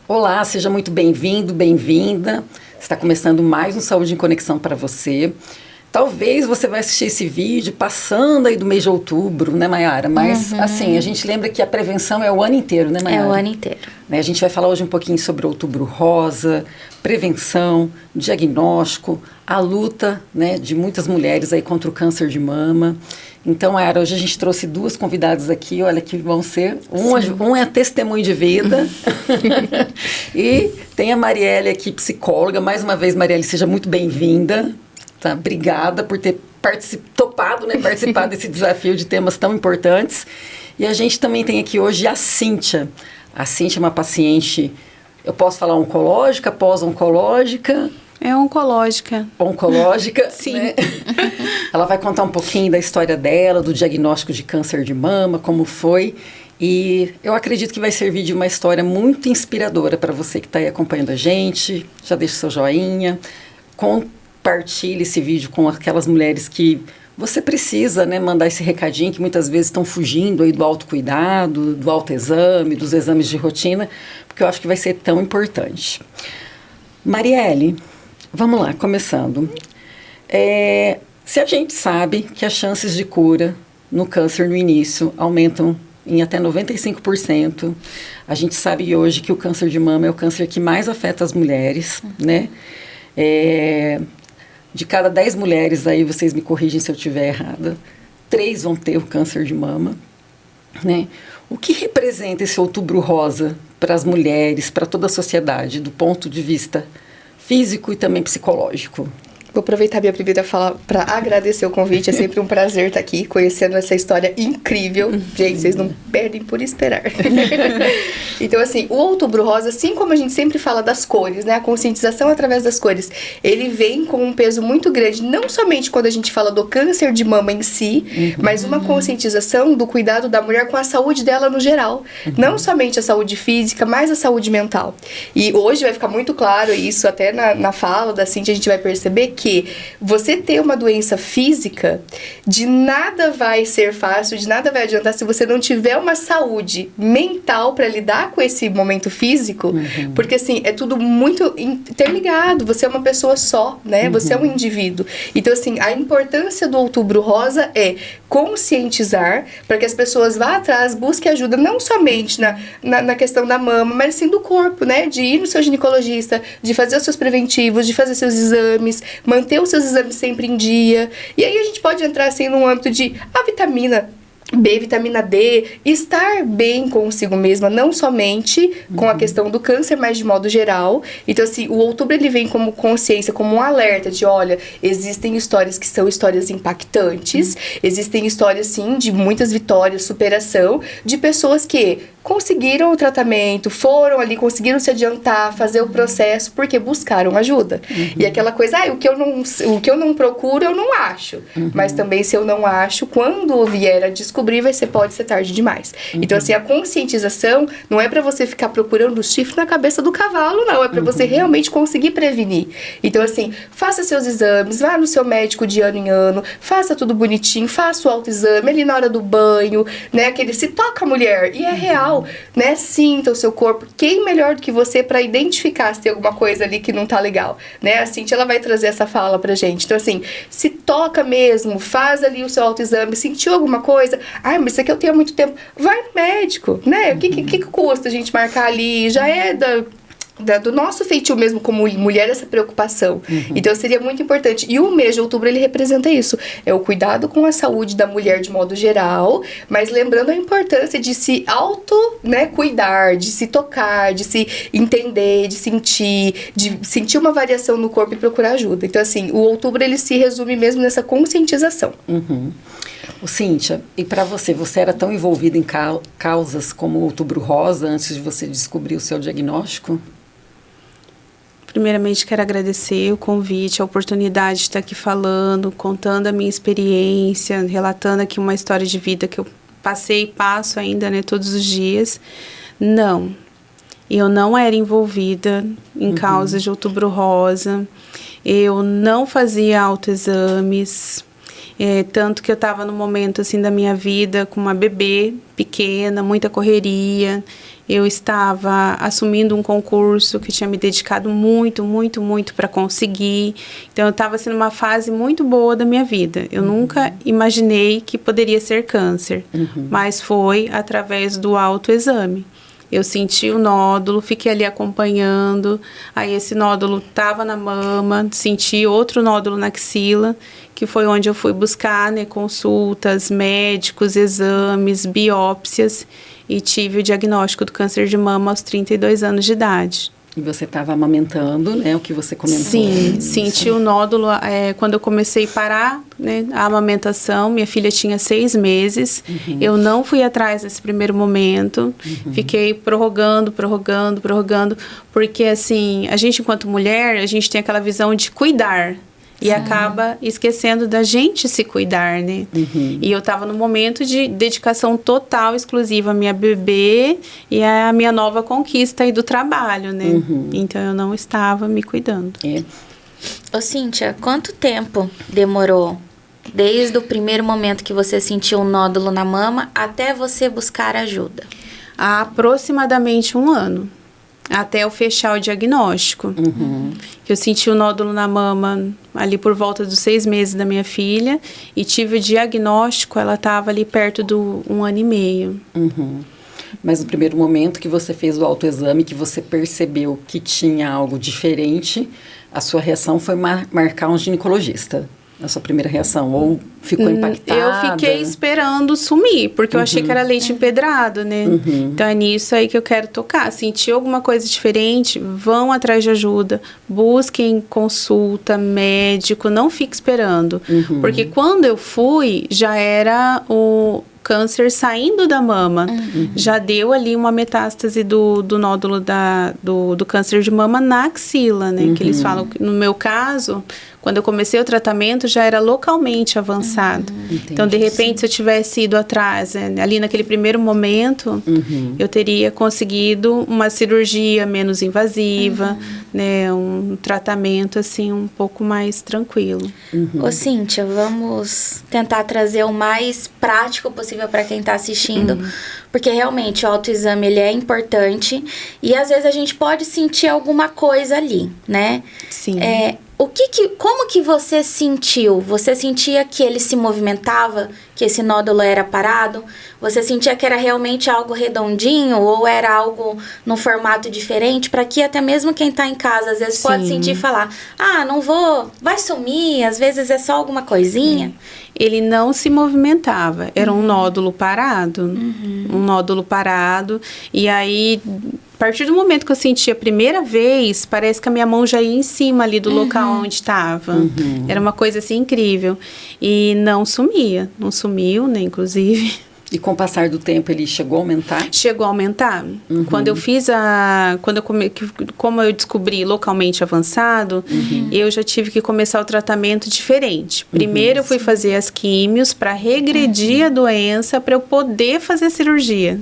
Olá, seja muito bem-vindo, bem-vinda. Está começando mais um Saúde em Conexão para você. Talvez você vai assistir esse vídeo passando aí do mês de outubro, né, Mayara? Mas, assim, a gente lembra que a prevenção é o ano inteiro, né, Mayara? É o ano inteiro. A gente vai falar hoje um pouquinho sobre Outubro Rosa, prevenção, diagnóstico, a luta, né, de muitas mulheres aí contra o câncer de mama. Então, Mayara, hoje a gente trouxe duas convidadas aqui, olha, que vão ser... Um é testemunho de vida e tem a Marielle aqui, psicóloga. Mais uma vez, Marielle, seja muito bem-vinda. Tá? Obrigada por ter topado, né, participar desse desafio de temas tão importantes. E a gente também tem aqui hoje a Cíntia. A Cíntia é uma paciente, eu posso falar oncológica, pós-oncológica? É oncológica. Oncológica, sim. Né? Ela vai contar um pouquinho da história dela, do diagnóstico de câncer de mama, como foi. E eu acredito que vai servir de uma história muito inspiradora para você que está aí acompanhando a gente. Já deixa o seu joinha, compartilhe esse vídeo com aquelas mulheres que você precisa, né, mandar esse recadinho, que muitas vezes estão fugindo aí do autocuidado, do autoexame, dos exames de rotina, porque eu acho que vai ser tão importante. Marielle, vamos lá, começando. Se a gente sabe que as chances de cura no câncer no início aumentam em até 95%, a gente sabe hoje que o câncer de mama é o câncer que mais afeta as mulheres, né? De cada 10 mulheres, aí vocês me corrigem se eu estiver errada, 3 vão ter o câncer de mama, né? O que representa esse Outubro Rosa para as mulheres, para toda a sociedade, do ponto de vista físico e também psicológico? Vou aproveitar minha primeira fala para agradecer o convite. É sempre um prazer estar aqui, conhecendo essa história incrível. Gente, vocês não perdem por esperar. Então, assim, o Outubro Rosa, assim como a gente sempre fala das cores, né? A conscientização através das cores, ele vem com um peso muito grande, não somente quando a gente fala do câncer de mama em si, mas uma conscientização do cuidado da mulher com a saúde dela no geral. Não somente a saúde física, mas a saúde mental. E hoje vai ficar muito claro isso, até na fala da Cíntia a gente vai perceber que você ter uma doença física, de nada vai ser fácil, de nada vai adiantar se você não tiver uma saúde mental para lidar com esse momento físico, porque assim, é tudo muito interligado, você é uma pessoa só, né? Você é um indivíduo. Então assim, a importância do Outubro Rosa é conscientizar para que as pessoas vá atrás, busquem ajuda, não somente na questão da mama, mas sim do corpo, né? De ir no seu ginecologista, de fazer os seus preventivos, de fazer seus exames, manter os seus exames sempre em dia. E aí a gente pode entrar assim num âmbito de a vitamina B, vitamina D, estar bem consigo mesma, não somente com a questão do câncer, mas de modo geral. Então, assim, o Outubro ele vem como consciência, como um alerta de, olha, existem histórias que são histórias impactantes, existem histórias, sim, de muitas vitórias, superação, de pessoas que conseguiram o tratamento, foram ali, conseguiram se adiantar, fazer o processo, porque buscaram ajuda. E aquela coisa, o que eu não procuro, eu não acho. Mas também, se eu não acho, quando vier a descobrir, pode ser tarde demais. Então, assim, a conscientização não é para você ficar procurando o chifre na cabeça do cavalo, não. É para você realmente conseguir prevenir. Então, assim, faça seus exames, vá no seu médico de ano em ano, faça tudo bonitinho, faça o autoexame ali na hora do banho, né? Aquele se toca a mulher, e é real. Né? Sinta o seu corpo. Quem melhor do que você para identificar se tem alguma coisa ali que não tá legal, né? A Cíntia, ela vai trazer essa fala pra gente. Então, assim, se toca mesmo, faz ali o seu autoexame, sentiu alguma coisa, mas isso aqui eu tenho há muito tempo, vai no médico, né? O que custa a gente marcar ali? Já é do nosso feitio mesmo como mulher, essa preocupação. Então seria muito importante. E o mês de outubro ele representa isso. É o cuidado com a saúde da mulher de modo geral, mas lembrando a importância de se cuidar, de se tocar, de se entender, de sentir uma variação no corpo e procurar ajuda. Então assim, o outubro ele se resume mesmo nessa conscientização. Cíntia, e para você era tão envolvida em causas como o Outubro Rosa antes de você descobrir o seu diagnóstico? Primeiramente, quero agradecer o convite, a oportunidade de estar aqui falando, contando a minha experiência, relatando aqui uma história de vida que eu passei e passo ainda, né, todos os dias. Não, eu não era envolvida em causas de Outubro Rosa, eu não fazia autoexames, tanto que eu estava num momento assim da minha vida com uma bebê pequena, muita correria. Eu estava assumindo um concurso que tinha me dedicado muito, muito, muito para conseguir. Então, eu estava assim, numa fase muito boa da minha vida. Eu nunca imaginei que poderia ser câncer, mas foi através do autoexame. Eu senti o nódulo, fiquei ali acompanhando, aí esse nódulo estava na mama, senti outro nódulo na axila, que foi onde eu fui buscar, né, consultas, médicos, exames, biópsias, e tive o diagnóstico do câncer de mama aos 32 anos de idade. E você estava amamentando, né? O que você comentou. Sim, senti o nódulo quando eu comecei a parar, né, a amamentação. Minha filha tinha 6 meses. Eu não fui atrás nesse primeiro momento. Fiquei prorrogando, porque assim, a gente enquanto mulher, a gente tem aquela visão de cuidar. E acaba esquecendo da gente se cuidar, né? E eu estava no momento de dedicação total, exclusiva à minha bebê e à minha nova conquista aí do trabalho, né? Então, eu não estava me cuidando. Ô, Cíntia, quanto tempo demorou desde o primeiro momento que você sentiu um nódulo na mama até você buscar ajuda? Há aproximadamente 1 ano. Até eu fechar o diagnóstico. Eu senti o nódulo na mama ali por volta dos 6 meses da minha filha. E tive o diagnóstico, ela estava ali perto do 1 ano e meio. Mas no primeiro momento que você fez o autoexame, que você percebeu que tinha algo diferente, a sua reação foi marcar um ginecologista. A sua primeira reação? Ou ficou impactada? Eu fiquei esperando sumir, porque eu achei que era leite empedrado, né? Então, é nisso aí que eu quero tocar. Sentir alguma coisa diferente, vão atrás de ajuda. Busquem consulta, médico, não fique esperando. Porque quando eu fui, já era o câncer saindo da mama. Já deu ali uma metástase do nódulo do câncer de mama na axila, né? Que eles falam que, no meu caso, quando eu comecei o tratamento, já era localmente avançado. Então, de repente, se eu tivesse ido atrás, né, ali naquele primeiro momento, eu teria conseguido uma cirurgia menos invasiva, né, um tratamento, assim, um pouco mais tranquilo. Ô, Cíntia, vamos tentar trazer o mais prático possível para quem está assistindo, porque realmente o autoexame, ele é importante e às vezes a gente pode sentir alguma coisa ali, né? Sim. Como que você sentiu? Você sentia que ele se movimentava, que esse nódulo era parado? Você sentia que era realmente algo redondinho ou era algo num formato diferente? Para que até mesmo quem está em casa às vezes pode sentir e falar, não vou, vai sumir, às vezes é só alguma coisinha. Ele não se movimentava, era um nódulo parado, um nódulo parado, e aí, a partir do momento que eu senti a primeira vez, parece que a minha mão já ia em cima ali do local onde estava, era uma coisa assim incrível, e não sumiu, né, inclusive. E com o passar do tempo, ele chegou a aumentar? Chegou a aumentar. Quando eu fiz como eu descobri localmente avançado, eu já tive que começar o tratamento diferente. Primeiro eu fui fazer as químios para regredir a doença, para eu poder fazer a cirurgia.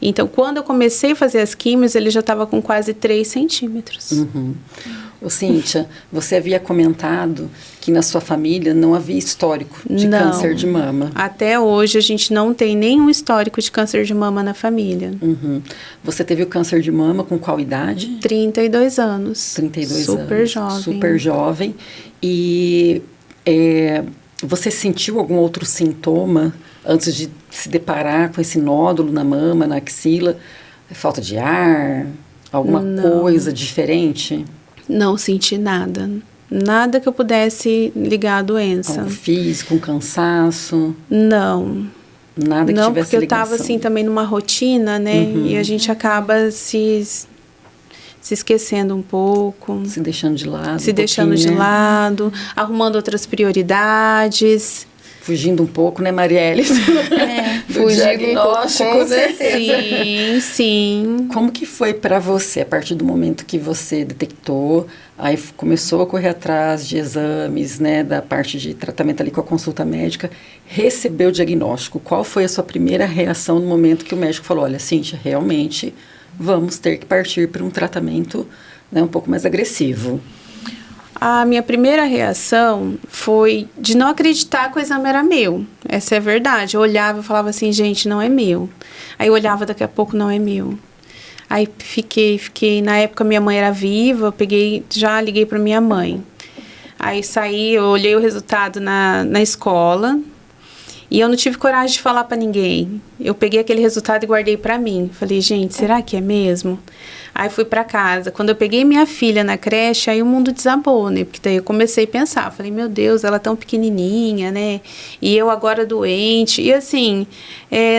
Então, quando eu comecei a fazer as químios, ele já estava com quase 3 centímetros. Ô, Cíntia, você havia comentado que na sua família não havia histórico de câncer de mama. Até hoje a gente não tem nenhum histórico de câncer de mama na família. Você teve o câncer de mama com qual idade? 32 anos. 32 anos. Super jovem. Super jovem. E você sentiu algum outro sintoma antes de se deparar com esse nódulo na mama, na axila? Falta de ar? Alguma coisa diferente? Não senti nada. Nada que eu pudesse ligar à doença. Algo físico, um cansaço? Não. Nada que tivesse ligação? Não, porque eu estava assim também numa rotina, né? E a gente acaba se esquecendo um pouco. Se deixando de lado. Se deixando de lado, arrumando outras prioridades. Fugindo um pouco, né, Marielle? Do diagnóstico, com certeza. Sim, sim. Como que foi para você, a partir do momento que você detectou, aí começou a correr atrás de exames, né, da parte de tratamento ali com a consulta médica, recebeu o diagnóstico? Qual foi a sua primeira reação no momento que o médico falou, olha, Cíntia, realmente vamos ter que partir para um tratamento, né, um pouco mais agressivo? A minha primeira reação foi de não acreditar que o exame era meu. Essa é a verdade. Eu olhava e falava assim, gente, não é meu. Aí eu olhava, daqui a pouco, não é meu. Aí fiquei, na época minha mãe era viva, já liguei para minha mãe. Aí saí, eu olhei o resultado na escola e eu não tive coragem de falar para ninguém. Eu peguei aquele resultado e guardei para mim. Falei, gente, será que é mesmo? Aí fui para casa. Quando eu peguei minha filha na creche, aí o mundo desabou, né? Porque daí eu comecei a pensar. Falei, meu Deus, ela tão pequenininha, né? E eu agora doente. E assim,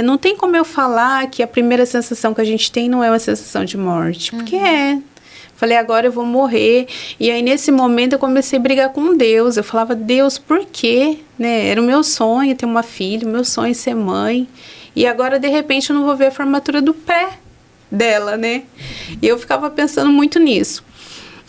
não tem como eu falar que a primeira sensação que a gente tem não é uma sensação de morte. Porque Falei, agora eu vou morrer. E aí, nesse momento, eu comecei a brigar com Deus. Eu falava, Deus, por quê? Né? Era o meu sonho ter uma filha, o meu sonho ser mãe. E agora, de repente, eu não vou ver a formatura do pé dela, né? E eu ficava pensando muito nisso.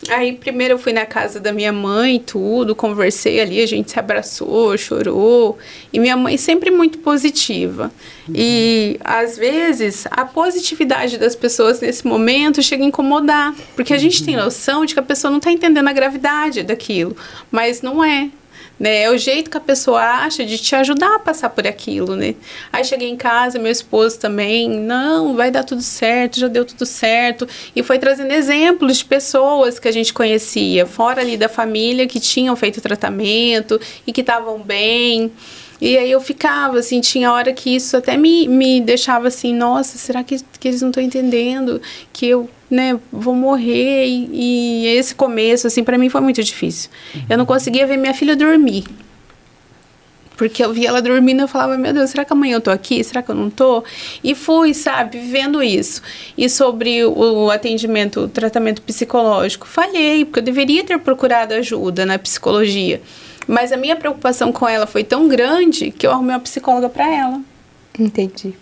Aí, primeiro eu fui na casa da minha mãe, tudo, conversei ali, a gente se abraçou, chorou. E minha mãe sempre muito positiva. E, às vezes, a positividade das pessoas nesse momento chega a incomodar. Porque a gente tem noção de que a pessoa não está entendendo a gravidade daquilo. Mas não é. Né? É o jeito que a pessoa acha de te ajudar a passar por aquilo, né? Aí cheguei em casa, meu esposo também, não, vai dar tudo certo, já deu tudo certo. E foi trazendo exemplos de pessoas que a gente conhecia, fora ali da família, que tinham feito tratamento e que estavam bem. E aí eu ficava, assim, tinha hora que isso até me deixava assim, nossa, será que eles não estão entendendo que eu, né, vou morrer? E esse começo, assim, pra mim foi muito difícil. Eu não conseguia ver minha filha dormir. Porque eu via ela dormindo e eu falava, meu Deus, será que amanhã eu tô aqui? Será que eu não tô? E fui, sabe, vivendo isso. E sobre o atendimento, o tratamento psicológico, falhei, porque eu deveria ter procurado ajuda na psicologia. Mas a minha preocupação com ela foi tão grande que eu arrumei uma psicóloga para ela. Entendi.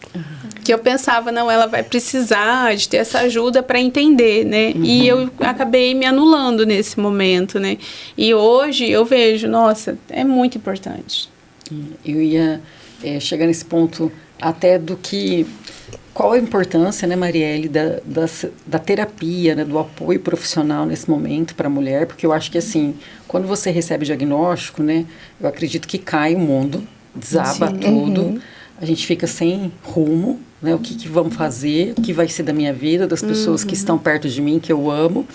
Que eu pensava, não, ela vai precisar de ter essa ajuda para entender, né? E eu acabei me anulando nesse momento, né? E hoje eu vejo, nossa, é muito importante. Eu ia chegar nesse ponto até do que... Qual a importância, né, Marielle, da terapia, né, do apoio profissional nesse momento para a mulher? Porque eu acho que, assim, quando você recebe o diagnóstico, né, eu acredito que cai o mundo, desaba tudo, a gente fica sem rumo, né, o que vamos fazer, o que vai ser da minha vida, das pessoas que estão perto de mim, que eu amo,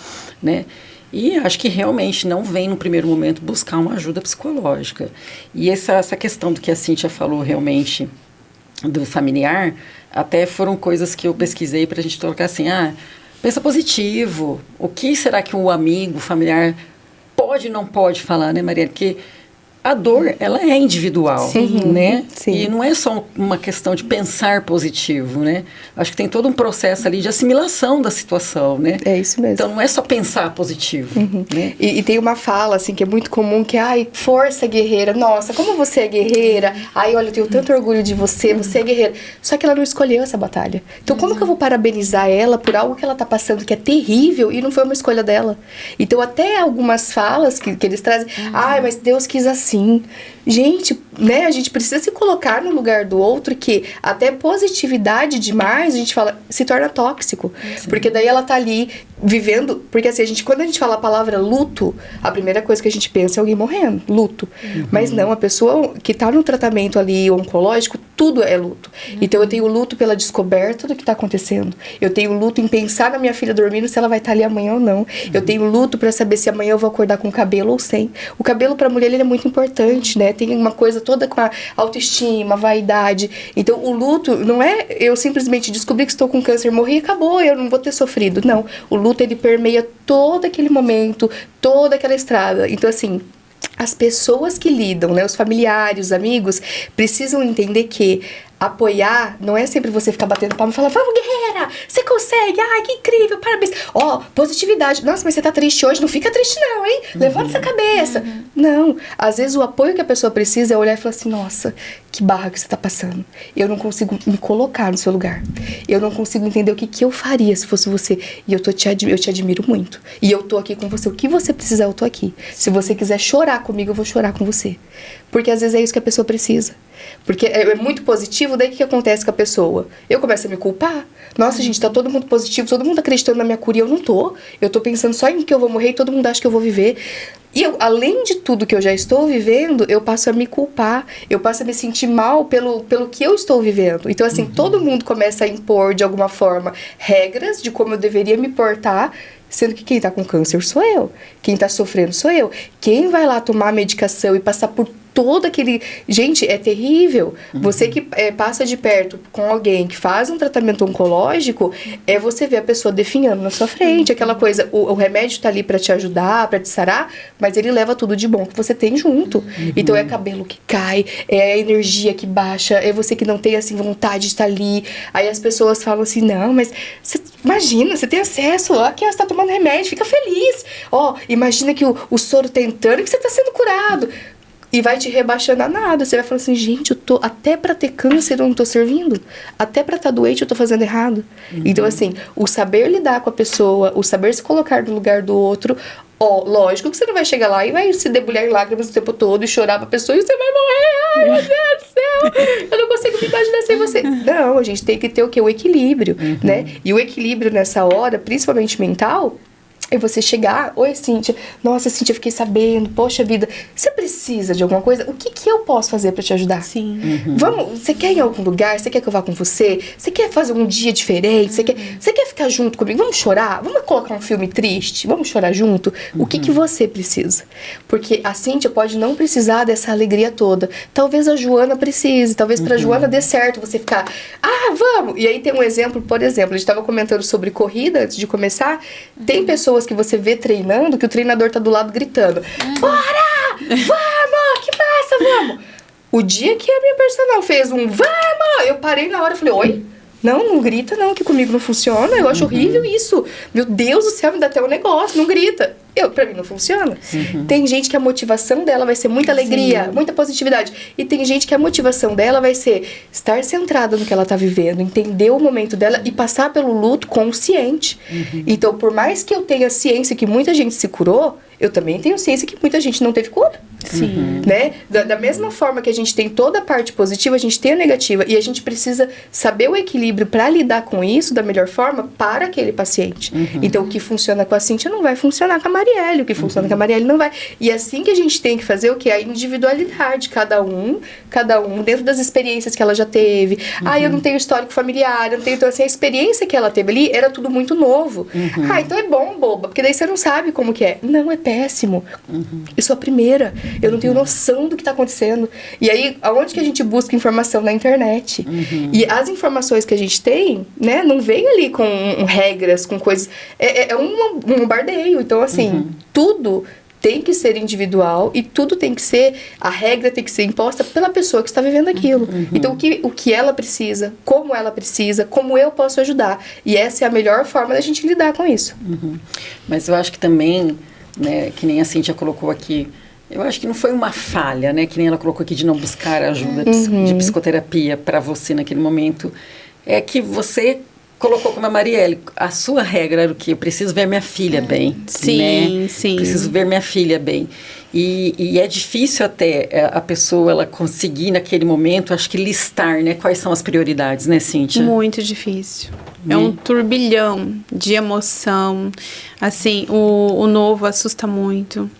né? E acho que realmente não vem, no primeiro momento, buscar uma ajuda psicológica. E essa questão do que a Cíntia falou, realmente, do familiar... Até foram coisas que eu pesquisei para a gente colocar assim, pensa positivo, o que será que o amigo, o familiar pode ou não pode falar, né, Maria? Porque a dor, ela é individual, né? Sim. E não é só uma questão de pensar positivo, né? Acho que tem todo um processo ali de assimilação da situação, né? É isso mesmo. Então, não é só pensar positivo, né? E tem uma fala, assim, que é muito comum, que é, força guerreira. Nossa, como você é guerreira. Ai, olha, eu tenho tanto orgulho de você, você é guerreira. Só que ela não escolheu essa batalha. Então, como que eu vou parabenizar ela por algo que ela tá passando que é terrível e não foi uma escolha dela? Então, até algumas falas que eles trazem, mas Deus quis assim. Gente, né, a gente precisa se colocar no lugar do outro, que até positividade demais, a gente fala, se torna tóxico. Porque daí ela tá ali vivendo, porque assim, quando a gente fala a palavra luto, a primeira coisa que a gente pensa é alguém morrendo, luto. Mas não, a pessoa que tá no tratamento ali oncológico, tudo é luto. Então eu tenho luto pela descoberta do que tá acontecendo. Eu tenho luto em pensar na minha filha dormindo, se ela vai estar ali amanhã ou não. Eu tenho luto pra saber se amanhã eu vou acordar com cabelo ou sem. O cabelo pra mulher, ele é muito importante, né? Tem uma coisa toda com a autoestima, a vaidade. Então o luto não é eu simplesmente descobrir que estou com câncer, morri e acabou, eu não vou ter sofrido. Não, o luto, ele permeia todo aquele momento, toda aquela estrada. Então, assim, as pessoas que lidam, né, os familiares, os amigos, precisam entender que apoiar não é sempre você ficar batendo palma e falar, vamos, guerreira, você consegue, ai, que incrível, parabéns. Positividade. Nossa, mas você tá triste hoje, não fica triste não, hein? Levanta essa cabeça. Não, às vezes o apoio que a pessoa precisa é olhar e falar assim, nossa, que barra que você tá passando. Eu não consigo me colocar no seu lugar. Eu não consigo entender o que eu faria se fosse você. E eu te admiro muito. E eu tô aqui com você. O que você precisar, eu tô aqui. Se você quiser chorar comigo, eu vou chorar com você. Porque às vezes é isso que a pessoa precisa. Porque é muito positivo, daí o que acontece com a pessoa? Eu começo a me culpar. Nossa, gente, tá todo mundo positivo, todo mundo acreditando na minha cura e eu não tô. Eu tô pensando só em que eu vou morrer e todo mundo acha que eu vou viver. E eu, além de tudo que eu já estou vivendo, eu passo a me culpar, eu passo a me sentir mal pelo que eu estou vivendo. Então, assim, todo mundo começa a impor, de alguma forma, regras de como eu deveria me portar, sendo que quem tá com câncer sou eu. Quem tá sofrendo sou eu. Quem vai lá tomar a medicação e passar por todo aquele... Gente, é terrível. Você que passa de perto com alguém que faz um tratamento oncológico, é você ver a pessoa definhando na sua frente. Aquela coisa, o remédio tá ali pra te ajudar, pra te sarar, mas ele leva tudo de bom que você tem junto. Então é cabelo que cai, é a energia que baixa, é você que não tem, assim, vontade de estar ali. Aí as pessoas falam assim, não, mas imagina, você tem acesso, aqui você tá tomando remédio, fica feliz. Ó, imagina que o soro tá entrando e que você tá sendo curado. E vai te rebaixando a nada. Você vai falar assim, gente, eu tô até pra ter câncer eu não tô servindo. Até pra estar doente eu tô fazendo errado. Então, assim, o saber lidar com a pessoa, o saber se colocar no lugar do outro, ó, lógico que você não vai chegar lá e vai se debulhar em lágrimas o tempo todo e chorar pra pessoa e você vai morrer. Ai, meu Deus do céu, eu não consigo me imaginar sem você. Não, a gente tem que ter o quê? O equilíbrio, né? E o equilíbrio nessa hora, principalmente mental, é você chegar, oi Cíntia, nossa Cíntia, fiquei sabendo, poxa vida, você precisa de alguma coisa? O que eu posso fazer pra te ajudar? Sim. Vamos, você quer ir em algum lugar? Você quer que eu vá com você? Você quer fazer um dia diferente? Você quer ficar junto comigo? Vamos chorar? Vamos colocar um filme triste? Vamos chorar junto? O que você precisa? Porque a Cíntia pode não precisar dessa alegria toda. Talvez a Joana precise, talvez pra Joana dê certo você ficar, vamos! E aí tem um exemplo, por exemplo, a gente tava comentando sobre corrida antes de começar, tem pessoas que você vê treinando, que o treinador tá do lado gritando, bora! Vamos! Que massa, vamos! O dia que a minha personal fez um vamos! Eu parei na hora e falei, oi? Não grita não, que comigo não funciona, eu acho horrível isso. Meu Deus do céu, me dá até um negócio, não grita. Pra mim não funciona. Tem gente que a motivação dela vai ser muita alegria, muita positividade. E tem gente que a motivação dela vai ser estar centrada no que ela tá vivendo, entender o momento dela e passar pelo luto consciente. Então, por mais que eu tenha ciência que muita gente se curou, eu também tenho ciência que muita gente não teve cura. Sim. Né? Da mesma forma que a gente tem toda a parte positiva, a gente tem a negativa. E a gente precisa saber o equilíbrio para lidar com isso da melhor forma para aquele paciente. Então, o que funciona com a Cíntia não vai funcionar com a Marielle. O que funciona com a Marielle não vai. E assim que a gente tem que fazer o que? A individualidade. Cada um dentro das experiências que ela já teve. Eu não tenho histórico familiar, eu não tenho... Então, assim, a experiência que ela teve ali era tudo muito novo. Então é bom, boba, porque daí você não sabe como que é. Não, é péssimo. Eu sou a primeira. Eu não tenho noção do que está acontecendo. E aí, aonde que a gente busca informação? Na internet. E as informações que a gente tem, né, não vem ali com regras, com coisas... É um bombardeio. Então, assim, tudo tem que ser individual e tudo tem que ser... A regra tem que ser imposta pela pessoa que está vivendo aquilo. Então, o que ela precisa, como eu posso ajudar. E essa é a melhor forma da gente lidar com isso. Mas eu acho que também, né, que nem a Cíntia colocou aqui, eu acho que não foi uma falha, né, que nem ela colocou aqui de não buscar ajuda de psicoterapia para você naquele momento. É que você colocou como a Marielle, a sua regra era o quê? Eu preciso ver minha filha bem. Sim, né? sim. Preciso ver minha filha bem. E é difícil até a pessoa ela conseguir naquele momento, acho que listar, né, quais são as prioridades, né, Cíntia? Muito difícil. É um turbilhão de emoção. Assim, o novo assusta muito.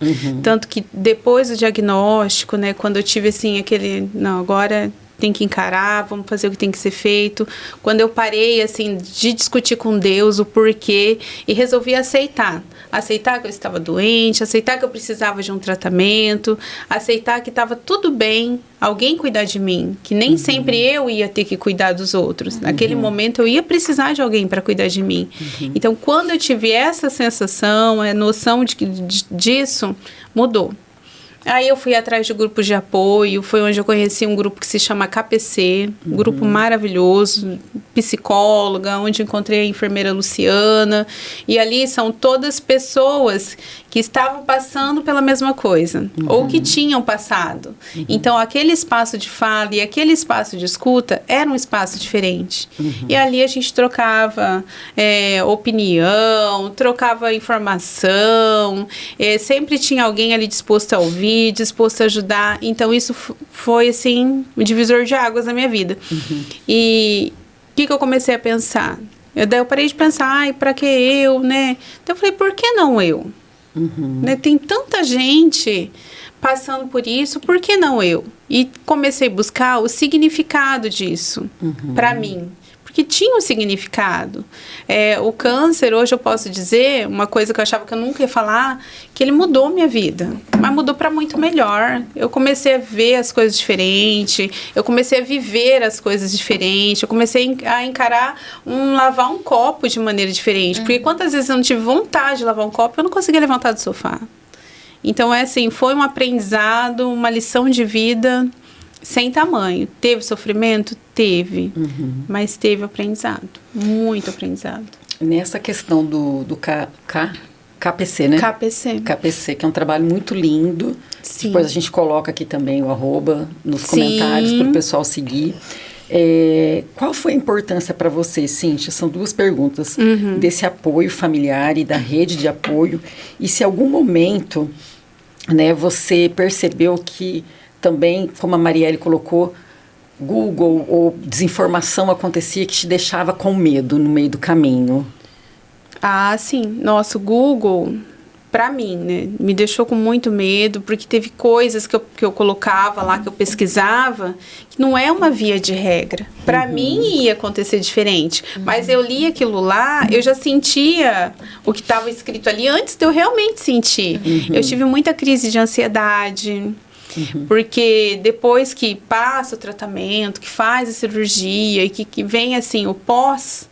Tanto que depois do diagnóstico, né, quando eu tive assim aquele, não, agora tem que encarar, vamos fazer o que tem que ser feito. Quando eu parei, assim, de discutir com Deus o porquê e resolvi aceitar. Aceitar que eu estava doente, aceitar que eu precisava de um tratamento, aceitar que estava tudo bem alguém cuidar de mim, que nem sempre eu ia ter que cuidar dos outros. Naquele momento eu ia precisar de alguém para cuidar de mim. Então, quando eu tive essa sensação, a noção disso, mudou. Aí eu fui atrás de grupos de apoio, foi onde eu conheci um grupo que se chama KPC, um grupo maravilhoso, psicóloga, onde encontrei a enfermeira Luciana, e ali são todas pessoas que estavam passando pela mesma coisa, ou que tinham passado. Então, aquele espaço de fala e aquele espaço de escuta era um espaço diferente. E ali a gente trocava opinião, trocava informação, sempre tinha alguém ali disposto a ouvir, disposto a ajudar. Então, isso foi, assim, um divisor de águas na minha vida. E o que eu comecei a pensar? Daí eu parei de pensar, para que eu, né? Então, eu falei, por que não eu? Né? Tem tanta gente passando por isso, por que não eu? E comecei a buscar o significado disso para mim, porque tinha um significado. O câncer, hoje eu posso dizer, uma coisa que eu achava que eu nunca ia falar, que ele mudou minha vida, mas mudou para muito melhor. Eu comecei a ver as coisas diferentes, eu comecei a viver as coisas diferentes, eu comecei a encarar lavar um copo de maneira diferente, porque quantas vezes eu não tive vontade de lavar um copo, eu não conseguia levantar do sofá. Então, assim, foi um aprendizado, uma lição de vida sem tamanho. Teve sofrimento? Teve. Mas teve aprendizado. Muito aprendizado. Nessa questão do KPC, né? KPC, que é um trabalho muito lindo. Sim. Depois a gente coloca aqui também o @ nos comentários para o pessoal seguir. Qual foi a importância para você, Cíntia? São 2 perguntas. Desse apoio familiar e da rede de apoio. E se em algum momento, né, você percebeu que também, como a Marielle colocou, Google ou desinformação acontecia que te deixava com medo no meio do caminho? Ah, sim. Nossa, o Google, para mim, né, me deixou com muito medo, porque teve coisas que eu colocava lá, que eu pesquisava, que não é uma via de regra. Para mim ia acontecer diferente, mas eu li aquilo lá, eu já sentia o que estava escrito ali antes de eu realmente sentir. Eu tive muita crise de ansiedade, porque depois que passa o tratamento, que faz a cirurgia e que vem assim o pós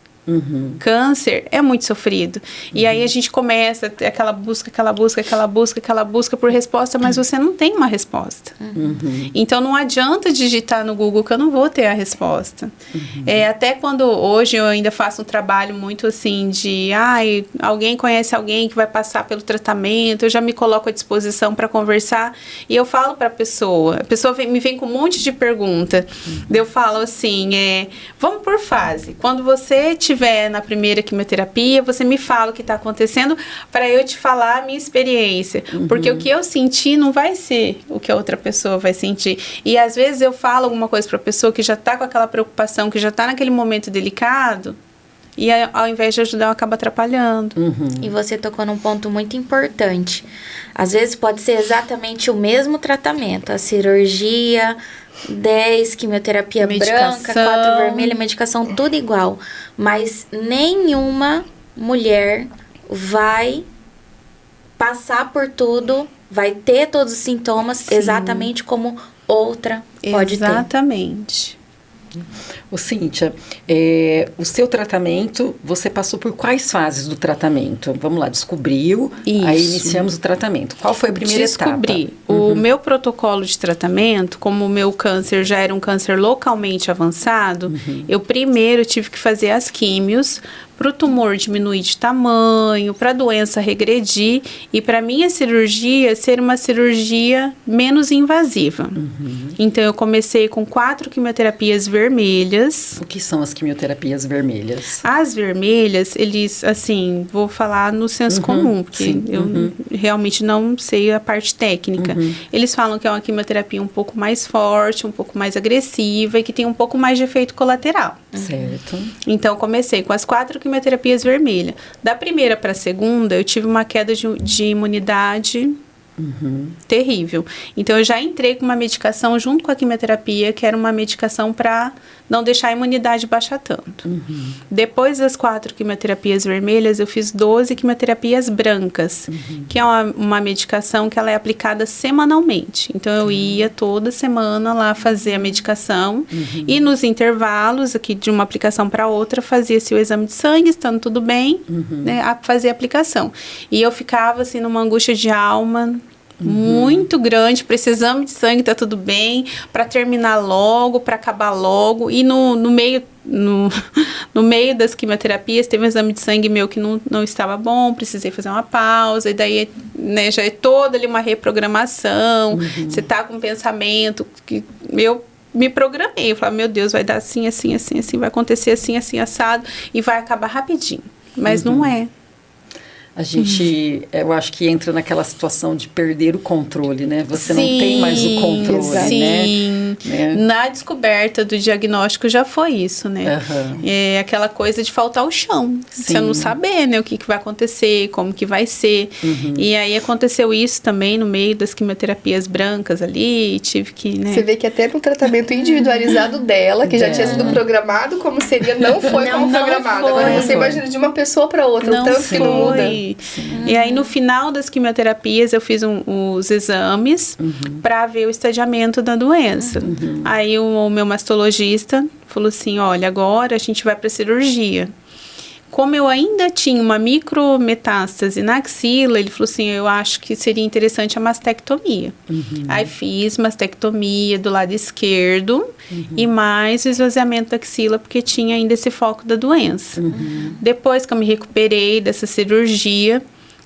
câncer, é muito sofrido. E aí a gente começa a ter aquela busca por resposta, mas você não tem uma resposta. Então não adianta digitar no Google que eu não vou ter a resposta. Até quando hoje eu ainda faço um trabalho muito assim de alguém conhece alguém que vai passar pelo tratamento, eu já me coloco à disposição para conversar e eu falo para a pessoa me vem com um monte de pergunta. Eu falo assim, vamos por fase. Quando você tiver na primeira quimioterapia, você me fala o que está acontecendo para eu te falar a minha experiência. Porque o que eu senti não vai ser o que a outra pessoa vai sentir. E às vezes eu falo alguma coisa para a pessoa que já está com aquela preocupação, que já está naquele momento delicado, e ao invés de ajudar, eu acabo atrapalhando. E você tocou num ponto muito importante. Às vezes pode ser exatamente o mesmo tratamento, a cirurgia, 10, quimioterapia branca, 4 vermelha, medicação, tudo igual. Mas nenhuma mulher vai passar por tudo, vai ter todos os sintomas exatamente como outra pode ter. Exatamente. Cíntia, o seu tratamento, você passou por quais fases do tratamento? Vamos lá, descobriu, aí iniciamos o tratamento. Qual foi a primeira etapa? Descobri. O meu protocolo de tratamento, como o meu câncer já era um câncer localmente avançado, eu primeiro tive que fazer as químios para o tumor diminuir de tamanho, para a doença regredir e para a minha cirurgia ser uma cirurgia menos invasiva. Então, eu comecei com 4 quimioterapias vermelhas. O que são as quimioterapias vermelhas? As vermelhas, eles, assim, vou falar no senso comum, porque eu realmente não sei a parte técnica. Eles falam que é uma quimioterapia um pouco mais forte, um pouco mais agressiva e que tem um pouco mais de efeito colateral. Certo. Então, comecei com as 4 quimioterapias vermelhas. Da primeira para a segunda, eu tive uma queda de imunidade terrível. Então, eu já entrei com uma medicação junto com a quimioterapia, que era uma medicação para não deixar a imunidade baixar tanto. Depois das 4 quimioterapias vermelhas, eu fiz 12 quimioterapias brancas, que é uma medicação que ela é aplicada semanalmente. Então, eu ia toda semana lá fazer a medicação e nos intervalos, aqui de uma aplicação para outra, fazia-se o exame de sangue, estando tudo bem, né, a fazer a aplicação. E eu ficava, assim, numa angústia de alma muito grande para esse exame de sangue, tá tudo bem, para terminar logo, para acabar logo. E no meio das quimioterapias teve um exame de sangue meu que não estava bom, precisei fazer uma pausa, e daí, né, já é toda ali uma reprogramação. Você tá com um pensamento que eu me programei, eu falava, meu Deus, vai dar assim, assim, assim, assim, vai acontecer assim, assim, assado, e vai acabar rapidinho. Mas não é. A gente, eu acho que entra naquela situação de perder o controle, né? Você não tem mais o controle, sim. né? Na descoberta do diagnóstico já foi isso, né? É aquela coisa de faltar o chão. Você não saber, né, o que vai acontecer, como que vai ser. E aí aconteceu isso também no meio das quimioterapias brancas ali, e tive que, né? Você vê que até no tratamento individualizado dela, que já tinha sido programado como seria, não foi como programado. Agora você imagina de uma pessoa para outra, o tanto que não muda. E aí, no final das quimioterapias, eu fiz os exames para ver o estadiamento da doença. Aí, o meu mastologista falou assim, olha, agora a gente vai para cirurgia. Como eu ainda tinha uma micrometástase na axila, ele falou assim, eu acho que seria interessante a mastectomia. Aí fiz mastectomia do lado esquerdo e mais o esvaziamento da axila, porque tinha ainda esse foco da doença. Depois que eu me recuperei dessa cirurgia,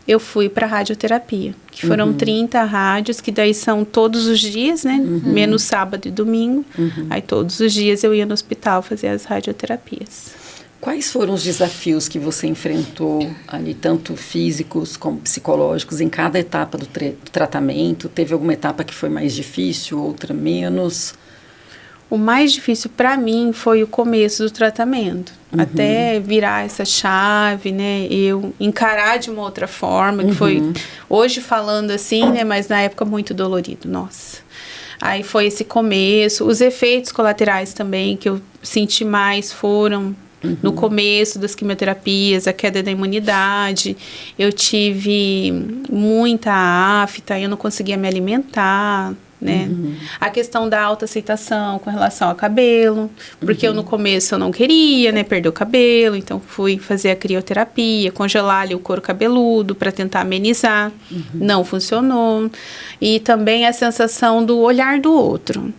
eu fui para radioterapia, que foram 30 rádios, que daí são todos os dias, né? Menos sábado e domingo. Aí todos os dias eu ia no hospital fazer as radioterapias. Quais foram os desafios que você enfrentou ali, tanto físicos como psicológicos, em cada etapa do tratamento? Teve alguma etapa que foi mais difícil, outra menos? O mais difícil para mim foi o começo do tratamento. Até virar essa chave, né? Eu encarar de uma outra forma, que foi hoje falando assim, né? Mas na época muito dolorido, nossa. Aí foi esse começo. Os efeitos colaterais também que eu senti mais foram no começo das quimioterapias, a queda da imunidade. Eu tive muita afta, eu não conseguia me alimentar, né? A questão da autoaceitação com relação ao cabelo, porque eu no começo eu não queria, né, perder o cabelo, então fui fazer a crioterapia, congelar ali o couro cabeludo para tentar amenizar, não funcionou. E também a sensação do olhar do outro.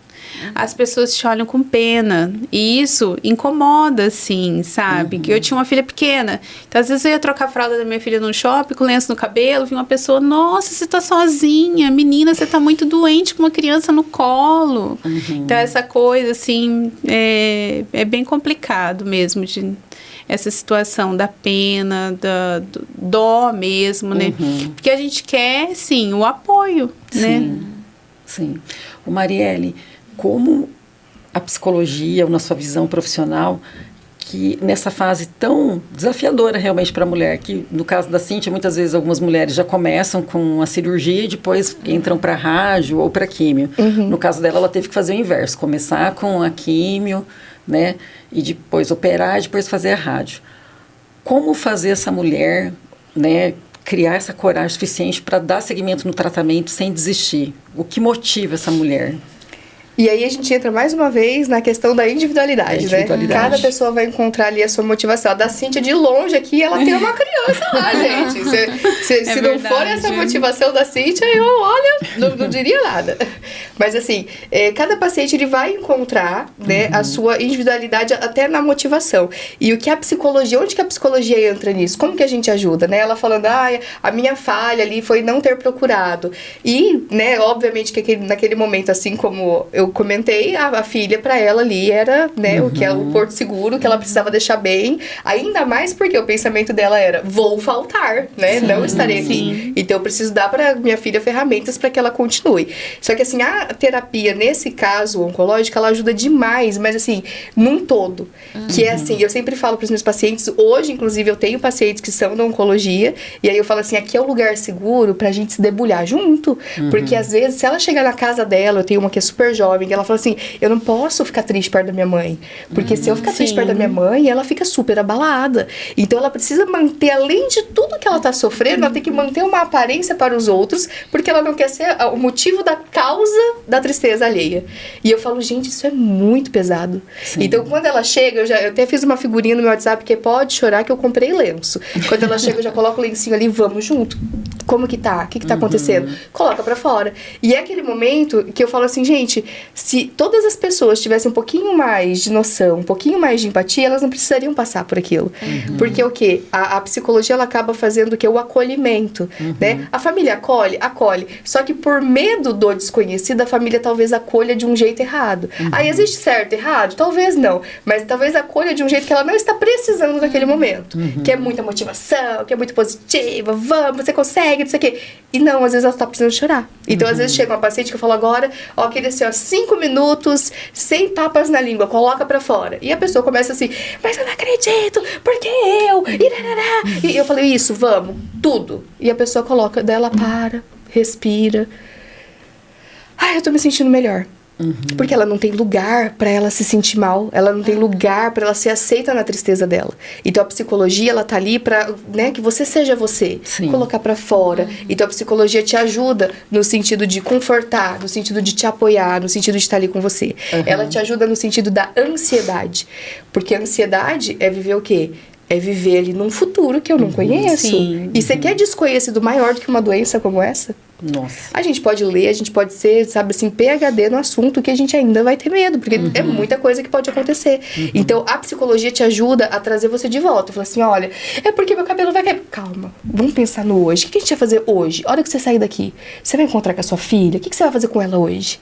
As pessoas te olham com pena, e isso incomoda, assim, sabe? Que eu tinha uma filha pequena, então às vezes eu ia trocar a fralda da minha filha no shopping, com lenço no cabelo, vinha uma pessoa, nossa, você tá sozinha, menina, você tá muito doente com uma criança no colo. Então essa coisa, assim, é bem complicado mesmo, essa situação da pena, da dó mesmo, né? Porque a gente quer, sim, o apoio, né? Sim. O Marielle, como a psicologia, ou na sua visão profissional, que nessa fase tão desafiadora realmente para a mulher, que no caso da Cíntia, muitas vezes algumas mulheres já começam com a cirurgia e depois entram para rádio ou para químio. No caso dela, ela teve que fazer o inverso, começar com a químio, né, e depois operar e depois fazer a rádio. Como fazer essa mulher, né, criar essa coragem suficiente para dar seguimento no tratamento sem desistir? O que motiva essa mulher? E aí a gente entra mais uma vez na questão da individualidade, né? Cada pessoa vai encontrar ali a sua motivação. A da Cíntia, de longe aqui, ela tem uma criança lá, gente. Se não for essa motivação da Cíntia, eu, olha, não diria nada. Mas assim, cada paciente ele vai encontrar, né, a sua individualidade até na motivação. E o que a psicologia, onde que a psicologia entra nisso? Como que a gente ajuda, né? Ela falando, a minha falha ali foi não ter procurado. E, né, obviamente que naquele momento, assim como eu comentei, a filha para ela ali era, né, o que é o porto seguro, que ela precisava deixar bem, ainda mais porque o pensamento dela era, vou faltar, né, não estarei aqui, então eu preciso dar para minha filha ferramentas para que ela continue. Só que assim, a terapia nesse caso oncológico, ela ajuda demais, mas assim, num todo, que é assim, eu sempre falo para os meus pacientes, hoje inclusive eu tenho pacientes que são da oncologia, e aí eu falo assim, aqui é o lugar seguro pra gente se debulhar junto, porque às vezes, se ela chegar na casa dela, eu tenho uma que é super jovem, ela fala assim, eu não posso ficar triste perto da minha mãe, porque se eu ficar triste perto da minha mãe, ela fica super abalada. Então ela precisa manter, além de tudo que ela tá sofrendo, ela tem que manter uma aparência para os outros, porque ela não quer ser o motivo da causa da tristeza alheia. E eu falo, gente, isso é muito pesado. Então quando ela chega, eu até fiz uma figurinha no meu WhatsApp que pode chorar que eu comprei lenço. Quando ela chega, eu já coloco o lencinho ali, vamos junto. Como que tá? O que tá acontecendo? Coloca pra fora. E é aquele momento que eu falo assim, gente, se todas as pessoas tivessem um pouquinho mais de noção, um pouquinho mais de empatia, elas não precisariam passar por aquilo. Porque o quê? A psicologia, ela acaba fazendo o quê? O acolhimento, né? A família acolhe. Só que por medo do desconhecido, a família talvez acolha de um jeito errado. Aí existe certo e errado? Talvez não. Mas talvez acolha de um jeito que ela não está precisando naquele momento. Que é muita motivação, que é muito positiva, vamos, você consegue, não sei o quê. E não, às vezes ela está precisando chorar. Então, às vezes chega uma paciente que eu falo agora, ó, aquele assim, ó, 5 minutos, sem papas na língua, coloca pra fora. E a pessoa começa assim, mas eu não acredito, porque eu? E eu falei, isso, vamos, tudo. E a pessoa coloca, daí ela para, respira. Ai, eu tô me sentindo melhor. Porque ela não tem lugar pra ela se sentir mal, ela não tem lugar pra ela ser aceita na tristeza dela. Então a psicologia, ela tá ali pra, né, que você seja você, colocar pra fora. Então a psicologia te ajuda no sentido de confortar, no sentido de te apoiar, no sentido de estar ali com você. Ela te ajuda no sentido da ansiedade, porque a ansiedade é viver o quê? É viver ali num futuro que eu não conheço. E você quer desconhecido maior do que uma doença como essa? Nossa. A gente pode ler, a gente pode ser, sabe assim, PhD no assunto que a gente ainda vai ter medo, porque é muita coisa que pode acontecer. Então, a psicologia te ajuda a trazer você de volta. Fala assim, olha, é porque meu cabelo vai cair. Calma, vamos pensar no hoje. O que a gente vai fazer hoje? A hora que você sair daqui, você vai encontrar com a sua filha? O que você vai fazer com ela hoje?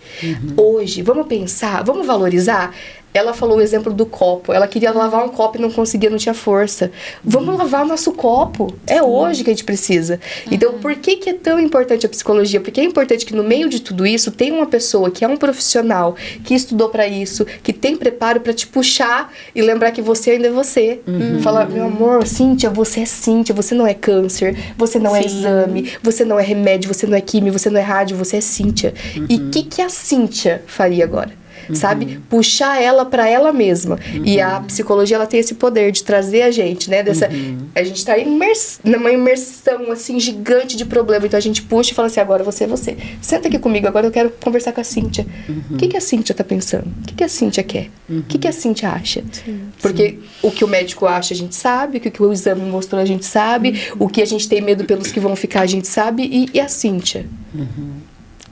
Hoje, vamos pensar, vamos valorizar. Ela falou o exemplo do copo. Ela queria lavar um copo e não conseguia, não tinha força. Vamos lavar o nosso copo. É hoje que a gente precisa. Então, por que é tão importante a psicologia? Porque é importante que no meio de tudo isso tem uma pessoa que é um profissional, que estudou pra isso, que tem preparo pra te puxar e lembrar que você ainda é você. Falar, meu amor, Cíntia, você não é câncer, você não é exame, você não é remédio, você não é químio, você não é rádio, você é Cíntia. E o que a Cíntia faria agora? Sabe? Puxar ela pra ela mesma. E a psicologia, ela tem esse poder de trazer a gente, né? A gente tá numa imersão, assim, gigante de problema. Então a gente puxa e fala assim, agora você é você. Senta aqui comigo, agora eu quero conversar com a Cíntia. O que a Cíntia tá pensando? O que a Cíntia quer? O que a Cíntia acha? Porque o que o médico acha, a gente sabe. O que o exame mostrou, a gente sabe. O que a gente tem medo pelos que vão ficar, a gente sabe. E a Cíntia?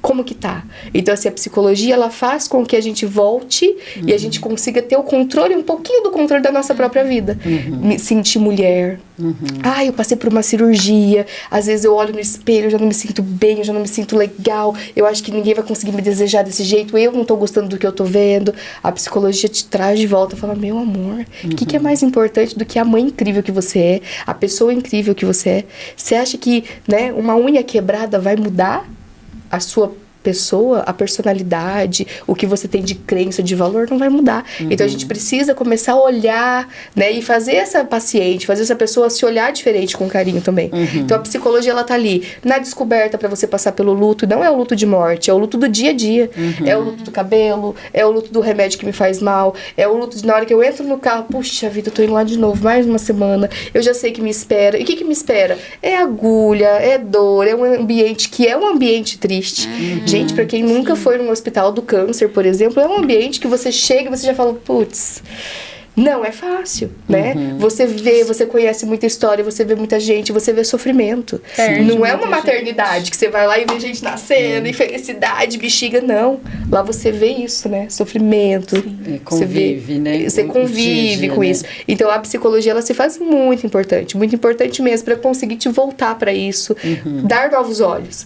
Como que tá? Então, assim, a psicologia, ela faz com que a gente volte e a gente consiga ter o controle, um pouquinho do controle da nossa própria vida. Me sentir mulher. Ah, eu passei por uma cirurgia. Às vezes eu olho no espelho, eu já não me sinto bem, eu já não me sinto legal. Eu acho que ninguém vai conseguir me desejar desse jeito. Eu não tô gostando do que eu tô vendo. A psicologia te traz de volta e fala, meu amor, o que é mais importante do que a mãe incrível que você é? A pessoa incrível que você é? Você acha que, né, uma unha quebrada vai mudar a sua pessoa, a personalidade, o que você tem de crença, de valor, não vai mudar. Então a gente precisa começar a olhar, né, e fazer essa paciente, fazer essa pessoa se olhar diferente com carinho também. Então a psicologia, ela tá ali na descoberta pra você passar pelo luto. Não é o luto de morte, é o luto do dia a dia. É o luto do cabelo, é o luto do remédio que me faz mal, é o luto de na hora que eu entro no carro, puxa vida, eu tô indo lá de novo, mais uma semana, eu já sei que me espera. E o que me espera? É agulha, é dor, é um ambiente que é um ambiente triste. Gente, pra quem nunca foi num hospital do câncer, por exemplo, é um ambiente que você chega e você já fala, putz, não é fácil, né? Você vê, você conhece muita história, você vê muita gente, você vê sofrimento. Não é uma maternidade que você vai lá e vê gente nascendo e felicidade, bexiga, não. Lá você vê isso, né? Sofrimento. Convive, né? Você convive com isso. Então a psicologia, ela se faz muito importante mesmo pra conseguir te voltar pra isso, dar novos olhos.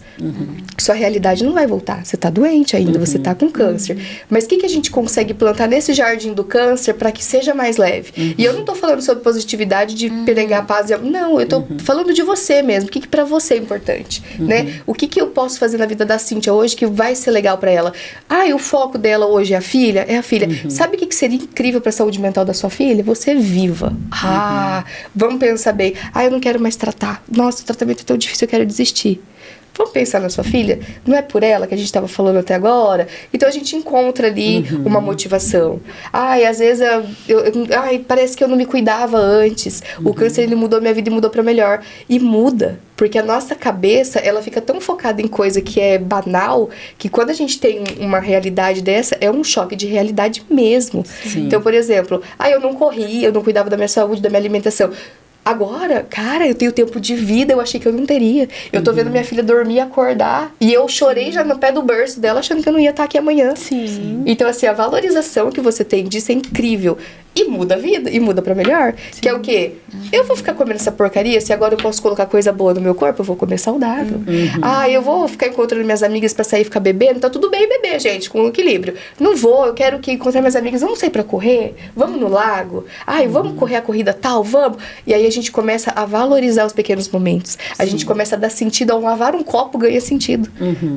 Sua realidade não vai voltar. Você tá doente ainda, você tá com câncer. Mas o que a gente consegue plantar nesse jardim do câncer pra que seja mais leve? E eu não tô falando sobre positividade de pregar paz. Não, eu tô falando de você mesmo. O que pra você é importante, né? O que eu posso fazer na vida da Cíntia hoje que vai ser legal pra ela? Ah, e o foco dela hoje é a filha? É a filha. Sabe o que seria incrível pra saúde mental da sua filha? Você viva. Ah, vamos pensar bem. Ah, eu não quero mais tratar. Nossa, o tratamento é tão difícil, eu quero desistir. Vamos pensar na sua filha? Não é por ela que a gente estava falando até agora? Então a gente encontra ali uma motivação. Ai, às vezes parece que eu não me cuidava antes. O câncer, ele mudou minha vida e mudou para melhor. E muda, porque a nossa cabeça, ela fica tão focada em coisa que é banal, que quando a gente tem uma realidade dessa, é um choque de realidade mesmo. Então, por exemplo, eu não corri, eu não cuidava da minha saúde, da minha alimentação. Agora, cara, eu tenho tempo de vida, eu achei que eu não teria. Eu tô vendo minha filha dormir e acordar. E eu chorei já no pé do berço dela, achando que eu não ia estar aqui amanhã. Sim. Então, assim, a valorização que você tem disso é incrível. E muda a vida, e muda pra melhor. Sim. Que é o quê? Eu vou ficar comendo essa porcaria, se agora eu posso colocar coisa boa no meu corpo, eu vou comer saudável. Ah, eu vou ficar encontrando minhas amigas pra sair e ficar bebendo. Tá tudo bem beber, gente, com equilíbrio. Não vou, eu quero que encontrar minhas amigas. Vamos sair pra correr? Vamos no lago? Ai, vamos correr a corrida tal? Vamos? E aí a gente começa a valorizar os pequenos momentos. A gente começa a dar sentido ao lavar um copo, ganha sentido.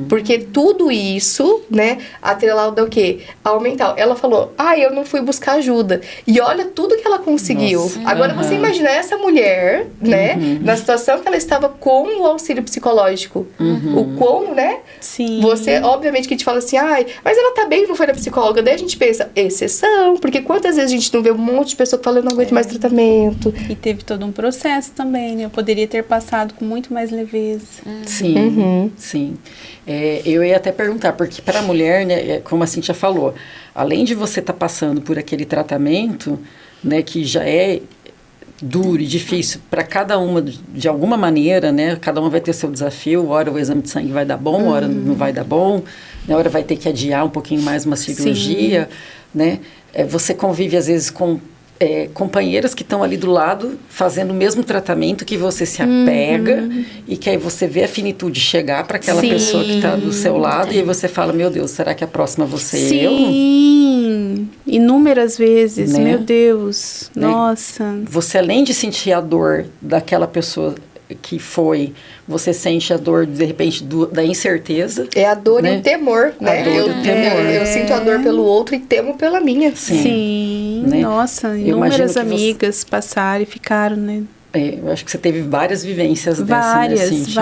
Porque tudo isso, né, atrelado ao quê? Ao mental. Ela falou, eu não fui buscar ajuda. E olha tudo que ela conseguiu. Nossa. Agora você imagina essa mulher, né, na situação que ela estava com o auxílio psicológico. O como, né? Sim. Você, obviamente, que te fala assim, mas ela tá bem, não foi na psicóloga. Daí a gente pensa, exceção, porque quantas vezes a gente não vê um monte de pessoa que fala, eu não aguento mais tratamento. E teve todo um processo também, né? Eu poderia ter passado com muito mais leveza. Sim, sim. Eu ia até perguntar, porque para a mulher, né, como a Cíntia falou, além de você estar passando por aquele tratamento, né, que já é duro e difícil para cada uma, de alguma maneira, né, cada uma vai ter seu desafio, hora o exame de sangue vai dar bom, hora não vai dar bom, na hora vai ter que adiar um pouquinho mais uma cirurgia, né, você convive às vezes com companheiras que estão ali do lado fazendo o mesmo tratamento, que você se apega e que aí você vê a finitude chegar para aquela pessoa que está do seu lado e aí você fala, meu Deus, será que a próxima você é eu? Sim, inúmeras vezes, Né? meu Deus, Né? nossa. Você, além de sentir a dor daquela pessoa que foi, você sente a dor, de repente, da incerteza. É a dor né? e o temor, né? A dor e o temor. Eu sinto a dor pelo outro e temo pela minha. Sim, né? nossa, Eu inúmeras imagino que amigas passaram e ficaram, né? Eu acho que você teve várias vivências dessas, né, Cíntia?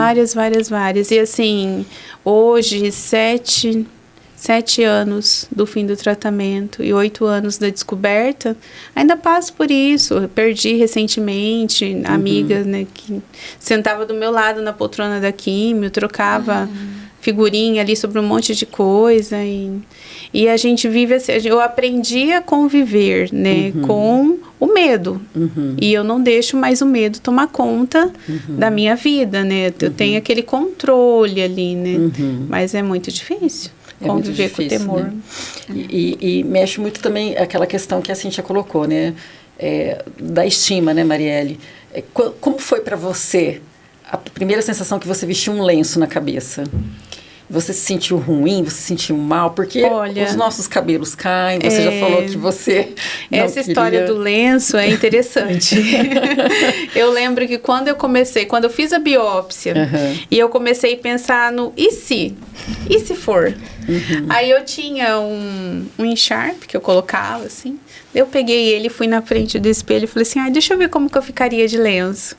Várias. E assim, hoje, 7 anos do fim do tratamento e 8 anos da descoberta, ainda passo por isso. Eu perdi recentemente amigas, né, que sentava do meu lado na poltrona da químio, trocava figurinha ali sobre um monte de coisa e a gente vive assim, eu aprendi a conviver, né, com o medo. E eu não deixo mais o medo tomar conta da minha vida, né? Eu tenho aquele controle ali, né? Mas é muito difícil. Conviver muito difícil, com o temor. né? E mexe muito também aquela questão que a Cíntia colocou, né? Da estima, né, Marielle? Como foi para você a primeira sensação que você vestiu um lenço na cabeça? Você se sentiu ruim? Você se sentiu mal? Porque os nossos cabelos caem. Você já falou que você não Essa história do lenço é interessante. Eu lembro que quando eu fiz a biópsia, e eu comecei a pensar no e se? E se for? Aí eu tinha um encharpe que eu colocava, assim. Eu peguei ele, fui na frente do espelho e falei assim, deixa eu ver como que eu ficaria de lenço.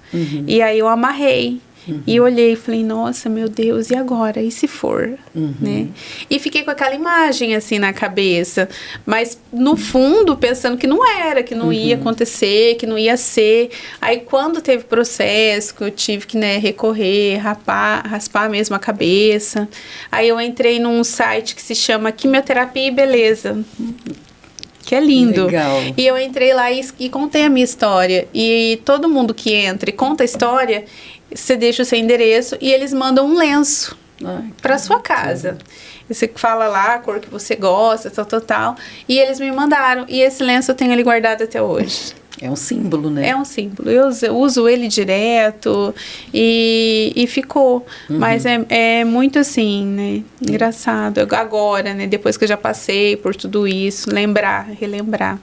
E aí eu amarrei. E olhei e falei, nossa, meu Deus, e agora? E se for? Né? E fiquei com aquela imagem assim na cabeça, mas no fundo pensando que não era, que não ia acontecer, que não ia ser. Aí quando teve processo, que eu tive que, né, recorrer, raspar mesmo a cabeça, aí eu entrei num site que se chama Quimioterapia e Beleza. Que é lindo. Legal. E eu entrei lá e contei a minha história. E todo mundo que entra e conta a história, você deixa o seu endereço e eles mandam um lenço para sua casa. Você fala lá a cor que você gosta, tal. E eles me mandaram. E esse lenço eu tenho ele guardado até hoje. É um símbolo, né? É um símbolo. Eu uso ele direto e ficou. Mas é muito assim, né? Engraçado. Agora, né? Depois que eu já passei por tudo isso, relembrar.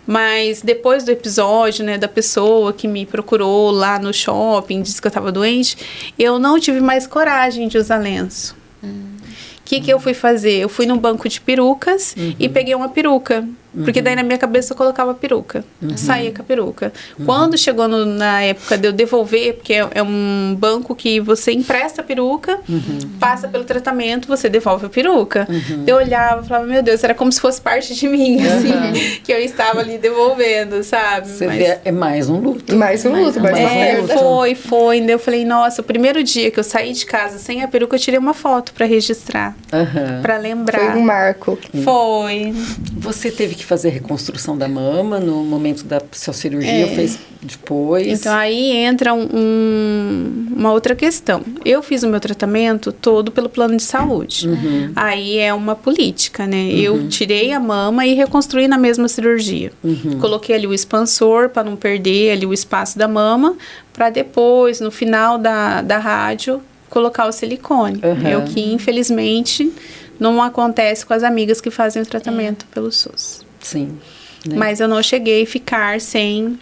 Mas depois do episódio, né? Da pessoa que me procurou lá no shopping, disse que eu estava doente, eu não tive mais coragem de usar lenço. O que eu fui fazer? Eu fui num banco de perucas e peguei uma peruca. Porque daí na minha cabeça eu colocava a peruca. Saía com a peruca. Quando chegou na época de eu devolver, porque é um banco que você empresta a peruca, passa pelo tratamento, você devolve a peruca. Eu olhava e falava, meu Deus, era como se fosse parte de mim, assim, que eu estava ali devolvendo, sabe? Você vê, é mais um luto. Mais um luto, mais uma perda. Foi. Eu falei, nossa, o primeiro dia que eu saí de casa sem a peruca, eu tirei uma foto para registrar. Para lembrar. Foi um marco. Foi. Você teve que fazer a reconstrução da mama no momento da sua cirurgia ou fez depois? Então, aí entra uma outra questão. Eu fiz o meu tratamento todo pelo plano de saúde. Aí é uma política, né? Eu tirei a mama e reconstruí na mesma cirurgia. Coloquei ali o expansor para não perder ali o espaço da mama, para depois, no final da rádio, colocar o silicone. É o que, infelizmente, não acontece com as amigas que fazem o tratamento pelo SUS. Sim. Né? Mas eu não cheguei a ficar sem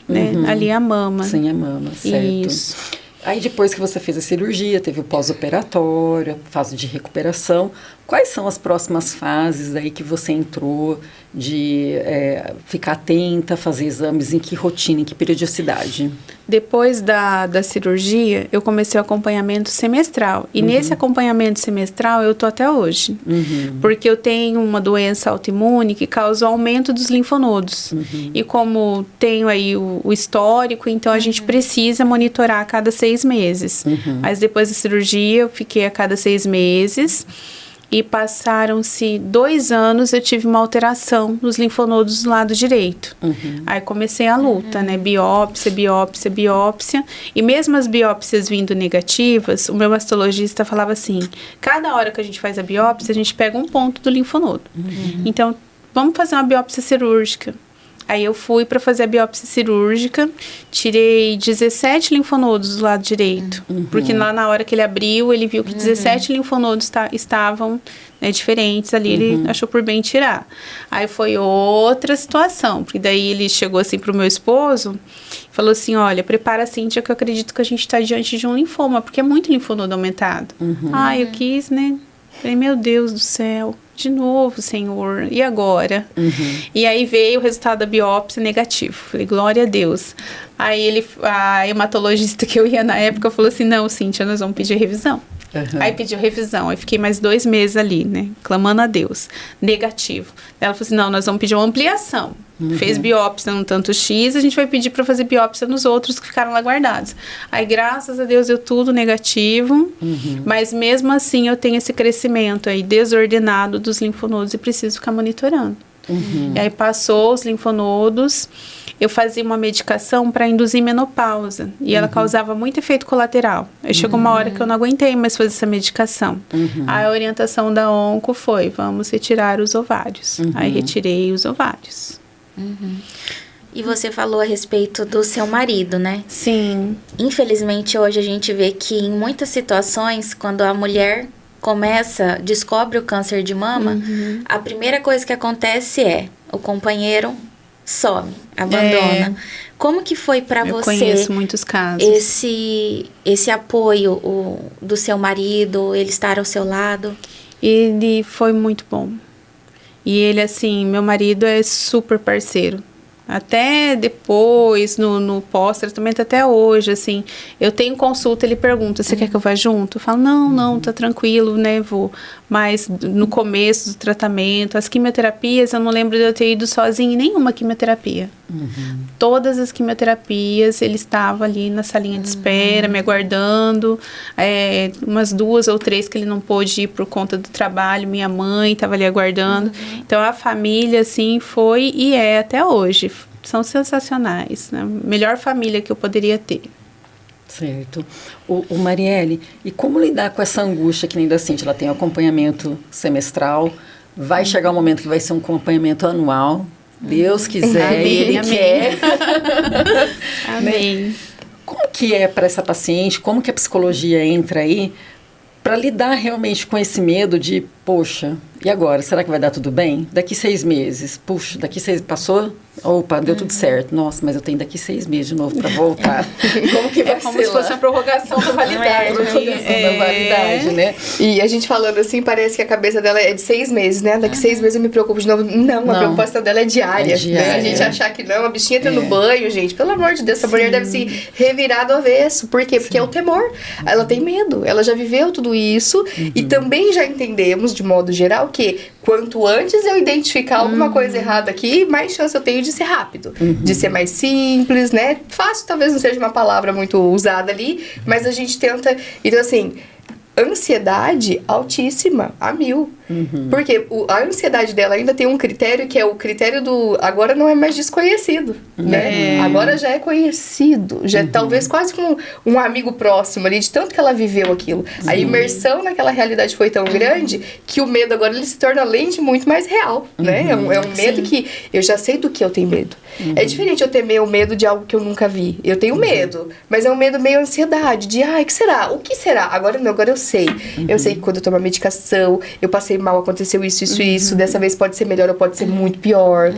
ali a mama. Sem a mama, certo. Isso. Aí depois que você fez a cirurgia, teve o pós-operatório, a fase de recuperação. Quais são as próximas fases aí que você entrou de ficar atenta, fazer exames, em que rotina, em que periodicidade? Depois da cirurgia, eu comecei o acompanhamento semestral. E nesse acompanhamento semestral, eu tô até hoje. Porque eu tenho uma doença autoimune que causa o aumento dos linfonodos. E como tenho aí o histórico, então a gente precisa monitorar a cada 6 meses. Mas depois da cirurgia, eu fiquei a cada 6 meses. E passaram-se 2 anos, eu tive uma alteração nos linfonodos do lado direito. Aí comecei a luta, né? Biópsia. E mesmo as biópsias vindo negativas, o meu mastologista falava assim, cada hora que a gente faz a biópsia, a gente pega um ponto do linfonodo. Então, vamos fazer uma biópsia cirúrgica. Aí eu fui para fazer a biópsia cirúrgica, tirei 17 linfonodos do lado direito. Porque lá na hora que ele abriu, ele viu que 17 linfonodos estavam diferentes ali, ele achou por bem tirar. Aí foi outra situação, porque daí ele chegou assim pro meu esposo, falou assim, olha, prepara a Cíntia que eu acredito que a gente está diante de um linfoma, porque é muito linfonodo aumentado. Eu quis, né? Falei, meu Deus do céu. De novo, Senhor, e agora? E aí veio o resultado da biópsia negativo. Falei, glória a Deus. Aí a hematologista que eu ia na época falou assim, não, Cíntia, nós vamos pedir revisão. Aí pediu revisão, aí fiquei mais 2 meses ali, né, clamando a Deus, negativo. Ela falou assim, não, nós vamos pedir uma ampliação. Fez biópsia no tanto X, a gente vai pedir para fazer biópsia nos outros que ficaram lá guardados. Aí, graças a Deus, deu tudo negativo, mas mesmo assim eu tenho esse crescimento aí desordenado dos linfonodos e preciso ficar monitorando. E aí passou os linfonodos, eu fazia uma medicação para induzir menopausa e ela causava muito efeito colateral. Aí chegou uma hora que eu não aguentei mais fazer essa medicação. A orientação da onco foi, vamos retirar os ovários. Aí retirei os ovários. E você falou a respeito do seu marido, né? Sim. Infelizmente, hoje a gente vê que em muitas situações, quando a mulher descobre o câncer de mama, a primeira coisa que acontece é o companheiro some, abandona. Como que foi para você? Eu conheço muitos casos. Esse apoio do seu marido, ele estar ao seu lado? Ele foi muito bom. E ele, assim, meu marido é super parceiro. Até depois, no pós-tratamento, até hoje, assim, eu tenho consulta, ele pergunta, você quer que eu vá junto? Eu falo, não, tá tranquilo, né, vou. Mas no começo do tratamento, as quimioterapias, eu não lembro de eu ter ido sozinha em nenhuma quimioterapia. Todas as quimioterapias, ele estava ali na salinha de espera, me aguardando. Umas 2 ou 3 que ele não pôde ir por conta do trabalho, minha mãe estava ali aguardando. Então, a família, assim, foi e é até hoje. São sensacionais, né? Melhor família que eu poderia ter. Certo. O Marielle, e como lidar com essa angústia que nem da Cíntia? Ela tem um acompanhamento semestral, vai chegar um momento que vai ser um acompanhamento anual, Deus quiser, amém, Ele amém. quer. Amém. Como que é para essa paciente, como que a psicologia entra aí para lidar realmente com esse medo de, poxa, e agora? Será que vai dar tudo bem? Daqui 6 meses, puxa, daqui 6 passou? Opa, deu tudo certo. Nossa, mas eu tenho daqui 6 meses de novo para voltar. Como que vai ser como se fosse uma prorrogação da validade. da validade, né? E a gente falando assim, parece que a cabeça dela é de 6 meses, né? Daqui 6 meses eu me preocupo de novo. Não, a preocupação dela é diária. É diária. Né? A gente achar que não, a bichinha entra no banho, gente. Pelo amor de Deus, essa mulher deve se revirar do avesso. Por quê? Porque é o temor. Ela tem medo. Ela já viveu tudo isso. E também já entendemos, de modo geral, que quanto antes eu identificar alguma coisa errada aqui, mais chance eu tenho de ser rápido. De ser mais simples, né? Fácil talvez não seja uma palavra muito usada ali, mas a gente tenta... Então, assim... ansiedade altíssima, a 1000. Porque a ansiedade dela ainda tem um critério que é o critério do... Agora não é mais desconhecido, né? Agora já é conhecido. Já é talvez quase como um amigo próximo ali, de tanto que ela viveu aquilo. Sim. A imersão naquela realidade foi tão grande que o medo agora ele se torna, além de muito mais real, né? É um medo que eu já sei do que eu tenho medo. É diferente eu temer o medo de algo que eu nunca vi. Eu tenho medo, mas é um medo meio ansiedade, de, o que será? O que será? Agora não, agora eu sei. Eu sei que quando eu tomo a medicação, eu passei mal, aconteceu isso, dessa vez pode ser melhor ou pode ser muito pior.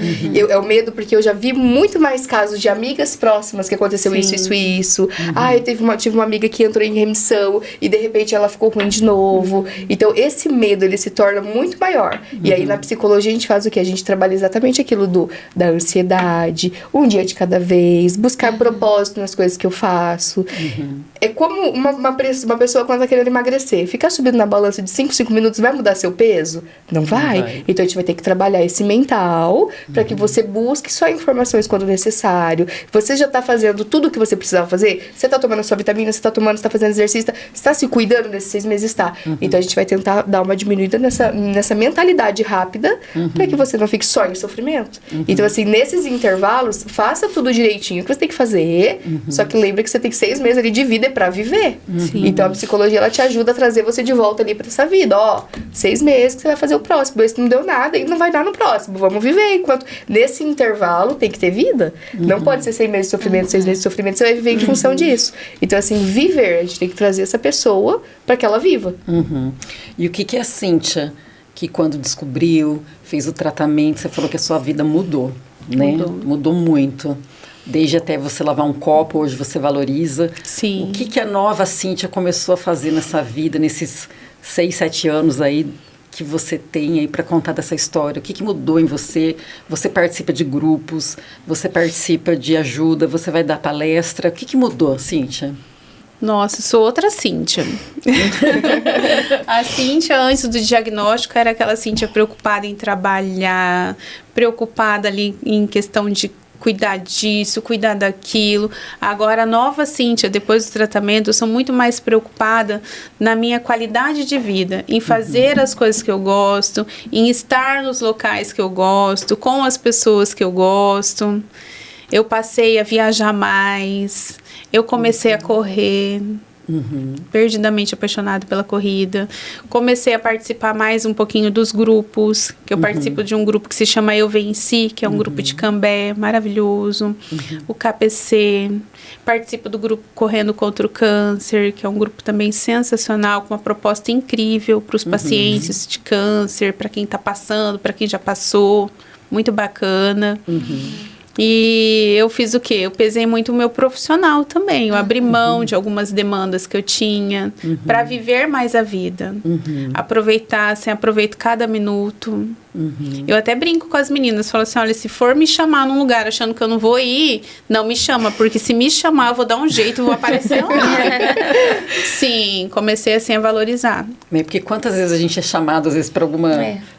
É o medo porque eu já vi muito mais casos de amigas próximas que aconteceu isso. Eu tive uma amiga que entrou em remissão e de repente ela ficou ruim de novo. Então esse medo, ele se torna muito maior. E aí na psicologia a gente faz o quê? A gente trabalha exatamente aquilo da ansiedade, um dia de cada vez, buscar propósito nas coisas que eu faço. É como uma pessoa quando tá querendo emagrecer. Ficar subindo na balança de 5 minutos vai mudar seu peso? Não vai. Então a gente vai ter que trabalhar esse mental para que você busque só informações quando necessário. Você já tá fazendo tudo o que você precisava fazer? Você tá tomando a sua vitamina, você tá fazendo exercício, você tá se cuidando nesses 6 meses? Tá. Então a gente vai tentar dar uma diminuída nessa mentalidade rápida para que você não fique só em sofrimento. Então assim, nesses intervalos, faça tudo direitinho que você tem que fazer, só que lembra que você tem 6 meses ali de vida para viver. Então a psicologia, ela te ajuda a trazer você de volta ali para essa vida. 6 meses que você vai fazer o próximo, esse não deu nada e não vai dar no próximo, vamos viver. Enquanto nesse intervalo tem que ter vida. Não pode ser 6 meses de sofrimento, 6 meses de sofrimento, você vai viver em função disso. Então assim, viver, a gente tem que trazer essa pessoa para que ela viva. E o que é a Cíntia, que quando descobriu, fez o tratamento, você falou que a sua vida mudou, né? Mudou muito. Desde até você lavar um copo, hoje você valoriza. Sim. O que a nova Cíntia começou a fazer nessa vida, nesses 6, 7 anos aí que você tem aí para contar dessa história? O que mudou em você? Você participa de grupos, você participa de ajuda, você vai dar palestra. O que mudou, Cíntia? Nossa, sou outra Cíntia. A Cíntia, antes do diagnóstico, era aquela Cíntia preocupada em trabalhar, preocupada ali em questão de cuidar disso, cuidar daquilo. Agora, a nova Cíntia, depois do tratamento, eu sou muito mais preocupada na minha qualidade de vida, em fazer as coisas que eu gosto, em estar nos locais que eu gosto, com as pessoas que eu gosto. Eu passei a viajar mais, eu comecei a correr, perdidamente apaixonada pela corrida. Comecei a participar mais um pouquinho dos grupos, que eu participo de um grupo que se chama Eu Venci, que é um grupo de Cambé, maravilhoso. O KPC. Participo do grupo Correndo Contra o Câncer, que é um grupo também sensacional, com uma proposta incrível para os pacientes de câncer, para quem está passando, para quem já passou. Muito bacana. E eu fiz o quê? Eu pesei muito o meu profissional também. Eu abri mão de algumas demandas que eu tinha para viver mais a vida. Aproveitar, assim, aproveito cada minuto. Eu até brinco com as meninas, falo assim, olha, se for me chamar num lugar achando que eu não vou ir, não me chama, porque se me chamar eu vou dar um jeito e vou aparecer lá. Sim, comecei assim a valorizar. Porque quantas vezes a gente é chamado, às vezes, para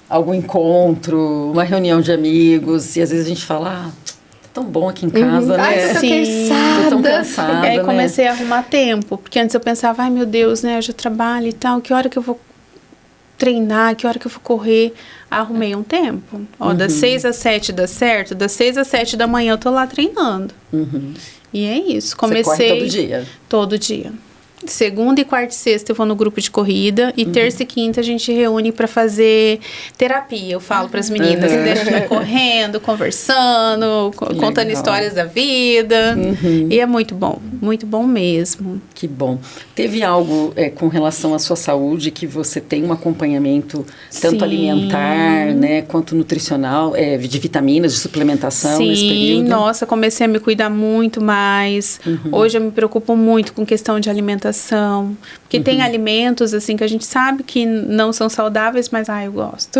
algum encontro, uma reunião de amigos, e às vezes a gente fala, tão bom aqui em casa, né? Ai, tô tão cansada, aí comecei a arrumar tempo, porque antes eu pensava, ai meu Deus, né, eu já trabalho e tal, que hora que eu vou treinar, que hora que eu vou correr? Arrumei um tempo. Das 6 às 7 dá certo, das 6 às 7 da manhã eu tô lá treinando. E é isso, comecei... Você corre todo dia? Todo dia. Segunda e quarta e sexta eu vou no grupo de corrida e terça e quinta a gente reúne para fazer terapia. Eu falo para as meninas, a gente vai correndo, conversando, contando histórias da vida. E é muito bom mesmo. Que bom. Teve algo com relação à sua saúde que você tem um acompanhamento tanto alimentar, né, quanto nutricional, de vitaminas, de suplementação nesse período? Sim, nossa, comecei a me cuidar muito mais. Hoje eu me preocupo muito com questão de alimentação. Porque tem alimentos, assim, que a gente sabe que não são saudáveis, mas, eu gosto.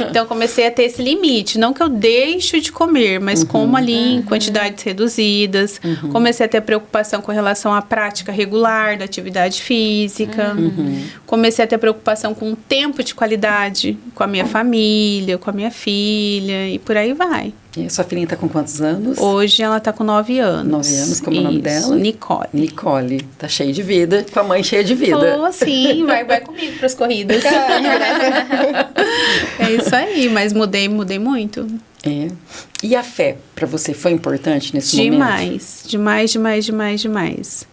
Então, comecei a ter esse limite. Não que eu deixo de comer, mas como ali em quantidades reduzidas. Comecei a ter preocupação com relação à prática regular da atividade física. Comecei a ter preocupação com o tempo de qualidade com a minha família, com a minha filha, e por aí vai. E sua filhinha tá com quantos anos? Hoje ela tá com 9 anos. 9 anos, como é o nome dela? Nicole. Nicole. Tá cheia de vida, com a mãe cheia de vida. Oh, sim, vai comigo pras corridas. É isso aí, mas mudei muito. É. E a fé, pra você, foi importante nesse momento? Demais.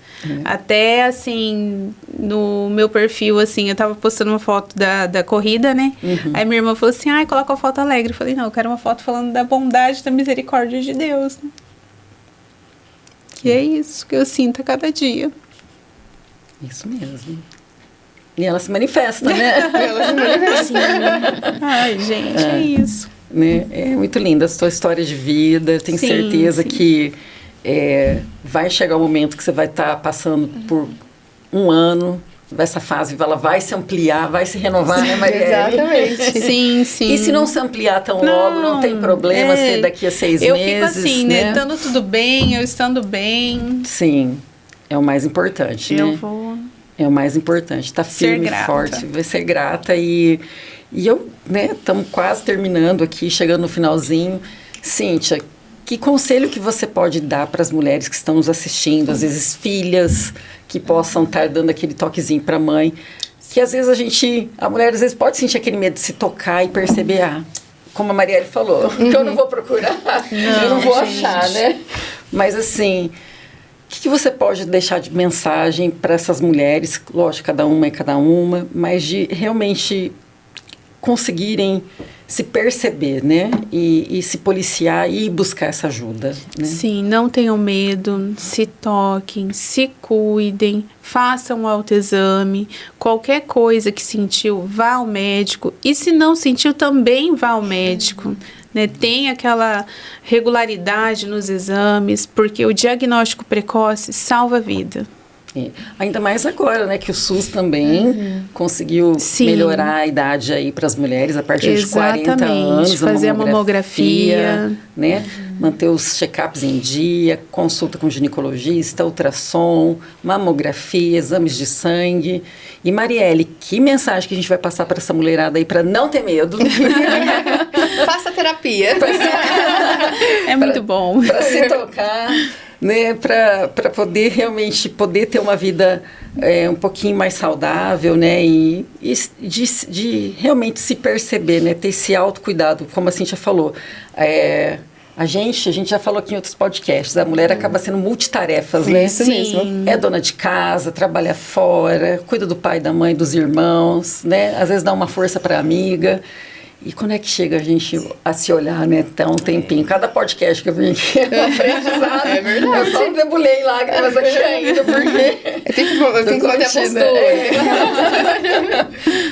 Até, assim, no meu perfil, assim, eu tava postando uma foto da corrida, né? Aí minha irmã falou assim, coloca uma foto alegre. Eu falei, não, eu quero uma foto falando da bondade, da misericórdia de Deus, né? E é isso que eu sinto a cada dia. Isso mesmo. E ela se manifesta, né? Ela se manifesta. Ai, gente, é isso. Né? É muito linda a sua história de vida. Tenho certeza que vai chegar o momento que você vai estar passando por um ano. Essa fase ela vai se ampliar, vai se renovar, né, Marielle? Exatamente. Sim. E se não se ampliar tão logo, não tem problema ser daqui a 6 meses. Eu fico assim, né? Estando tudo bem, eu estando bem. Sim, é o mais importante, né? Eu vou... É o mais importante, estar firme e forte, vai ser grata. E eu, né, estamos quase terminando aqui, chegando no finalzinho. Cíntia, que conselho que você pode dar para as mulheres que estão nos assistindo, às vezes filhas, que possam estar dando aquele toquezinho para a mãe, que às vezes a mulher às vezes pode sentir aquele medo de se tocar e perceber, como a Marielle falou, que eu não vou procurar, eu não vou achar, né? Mas assim... O que você pode deixar de mensagem para essas mulheres, lógico, cada uma é cada uma, mas de realmente conseguirem se perceber, né? E se policiar e buscar essa ajuda, né? Sim, não tenham medo, se toquem, se cuidem, façam um autoexame, qualquer coisa que sentiu, vá ao médico, e se não sentiu, também vá ao médico. Né, tem aquela regularidade nos exames, porque o diagnóstico precoce salva a vida. Ainda mais agora, né, que o SUS também conseguiu melhorar a idade aí para as mulheres a partir de 40 anos. Fazer a mamografia. Né, manter os check-ups em dia, consulta com ginecologista, ultrassom, mamografia, exames de sangue. E Marielle, que mensagem que a gente vai passar para essa mulherada aí para não ter medo? Faça terapia. É muito bom. Para se tocar, né? Para poder realmente ter uma vida um pouquinho mais saudável, né? E de realmente se perceber, né? Ter esse autocuidado, como a Cíntia falou. A gente já falou aqui em outros podcasts, a mulher acaba sendo multitarefas, né? Isso mesmo. É dona de casa, trabalha fora, cuida do pai, da mãe, dos irmãos, né? Às vezes dá uma força para a amiga. E quando é que chega a gente a se olhar, né? Tá um tempinho. Cada podcast que eu vim aqui é um aprendizado. É verdade. Eu só debulhei lágrimas aqui ainda, porque... Eu tenho que manter a postura.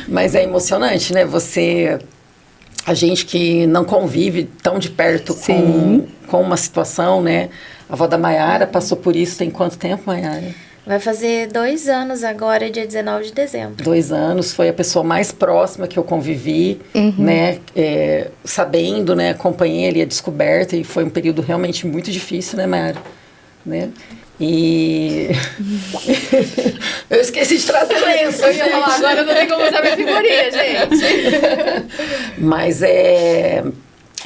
Mas é emocionante, né? A gente que não convive tão de perto com uma situação, né? A avó da Maiara passou por isso tem quanto tempo, Maiara? Vai fazer 2 anos agora, dia 19 de dezembro. 2 anos, foi a pessoa mais próxima que eu convivi, né? Sabendo, né? Acompanhei ali a descoberta e foi um período realmente muito difícil, né, Maiara? Né? E... eu esqueci de trazer lenço. Eu ia falar, agora eu não tenho como usar minha figurinha, gente. Mas é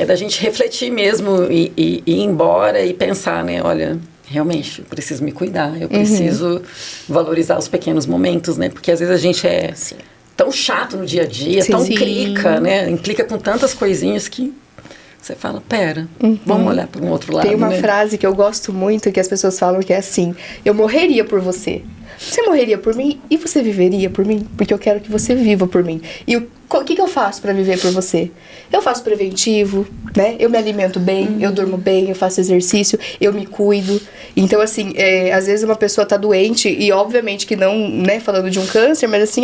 da gente refletir mesmo e ir embora e pensar, né? Olha, realmente, eu preciso me cuidar, eu preciso valorizar os pequenos momentos, né? Porque às vezes a gente é tão chato no dia a dia, tão clica, né? Implica com tantas coisinhas que você fala, pera, vamos olhar para um outro lado. Tem uma frase que eu gosto muito, que as pessoas falam que é assim, eu morreria por você. Você morreria por mim e você viveria por mim? Porque eu quero que você viva por mim. E o que eu faço para viver por você? Eu faço preventivo, né? Eu me alimento bem, eu durmo bem, eu faço exercício, eu me cuido. Então, assim, às vezes uma pessoa tá doente e obviamente que não, né, falando de um câncer, mas assim,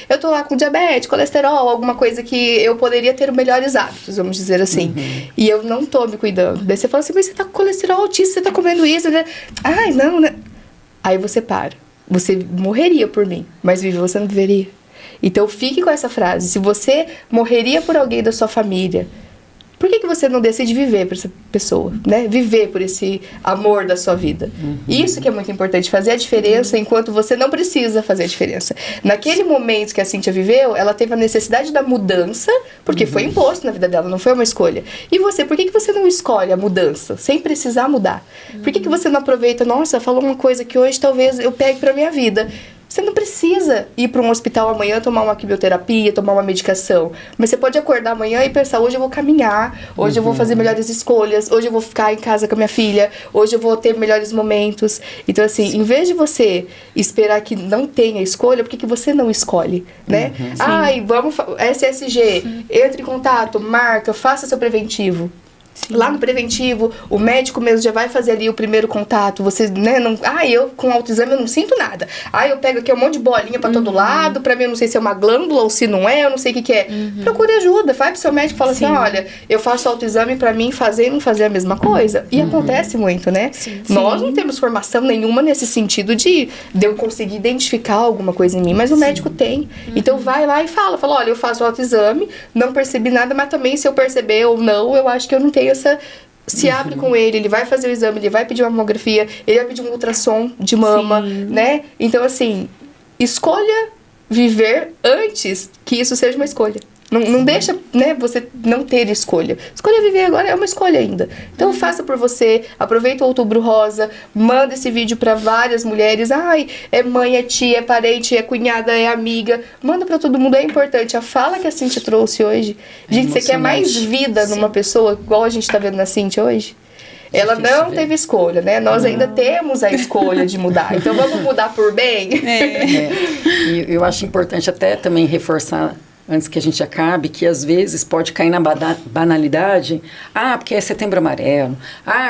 eu tô lá com diabetes, colesterol, alguma coisa que eu poderia ter melhores hábitos, vamos dizer assim. E eu não tô me cuidando. Daí você fala assim, mas você tá com colesterol altíssimo, você tá comendo isso, né? Não, né? Aí você para. Você morreria por mim, mas viver você não viveria. Então fique com essa frase. Se você morreria por alguém da sua família, por que você não decide viver por essa pessoa, né? Viver por esse amor da sua vida. Isso que é muito importante, fazer a diferença enquanto você não precisa fazer a diferença. Naquele momento que a Cíntia viveu, ela teve a necessidade da mudança, porque foi imposto na vida dela, não foi uma escolha. E você, por que você não escolhe a mudança, sem precisar mudar? Por que você não aproveita, nossa, falou uma coisa que hoje talvez eu pegue pra minha vida. Você não precisa ir para um hospital amanhã, tomar uma quimioterapia, tomar uma medicação. Mas você pode acordar amanhã e pensar, hoje eu vou caminhar, hoje eu vou fazer melhores escolhas, hoje eu vou ficar em casa com a minha filha, hoje eu vou ter melhores momentos. Então, assim, em vez de você esperar que não tenha escolha, por que você não escolhe, né? Ai, vamos, SSG, entre em contato, marca, faça seu preventivo. Lá no preventivo, o médico mesmo já vai fazer ali o primeiro contato. Você, né, não... eu com autoexame eu não sinto nada. Eu pego aqui um monte de bolinha pra todo lado. Pra mim eu não sei se é uma glândula ou se não é. Eu não sei o que é. Procure ajuda. Vai pro seu médico e fala assim, olha, eu faço autoexame pra mim fazer e não fazer a mesma coisa. E acontece muito, né? Nós não temos formação nenhuma nesse sentido de eu conseguir identificar alguma coisa em mim. Mas o médico tem. Então vai lá e fala, olha, eu faço autoexame, não percebi nada, mas também se eu perceber ou não, eu acho que eu não tenho essa... Se abre com ele vai fazer o exame, ele vai pedir uma mamografia, ele vai pedir um ultrassom de mama, né? Então, assim, escolha viver antes que isso seja uma escolha. Não deixa, né, você não ter escolha. Escolha viver agora é uma escolha ainda. Então faça por você, aproveita o Outubro Rosa, manda esse vídeo para várias mulheres. É mãe, é tia, é parente, é cunhada, é amiga. Manda para todo mundo, é importante. A fala que a Cíntia trouxe hoje. Gente, você quer mais vida numa pessoa, igual a gente tá vendo na Cíntia hoje? Ela não teve escolha, né? Nós ainda temos a escolha de mudar. Então vamos mudar por bem? E eu acho importante até também reforçar, antes que a gente acabe, que às vezes pode cair na banalidade. Porque é Setembro Amarelo.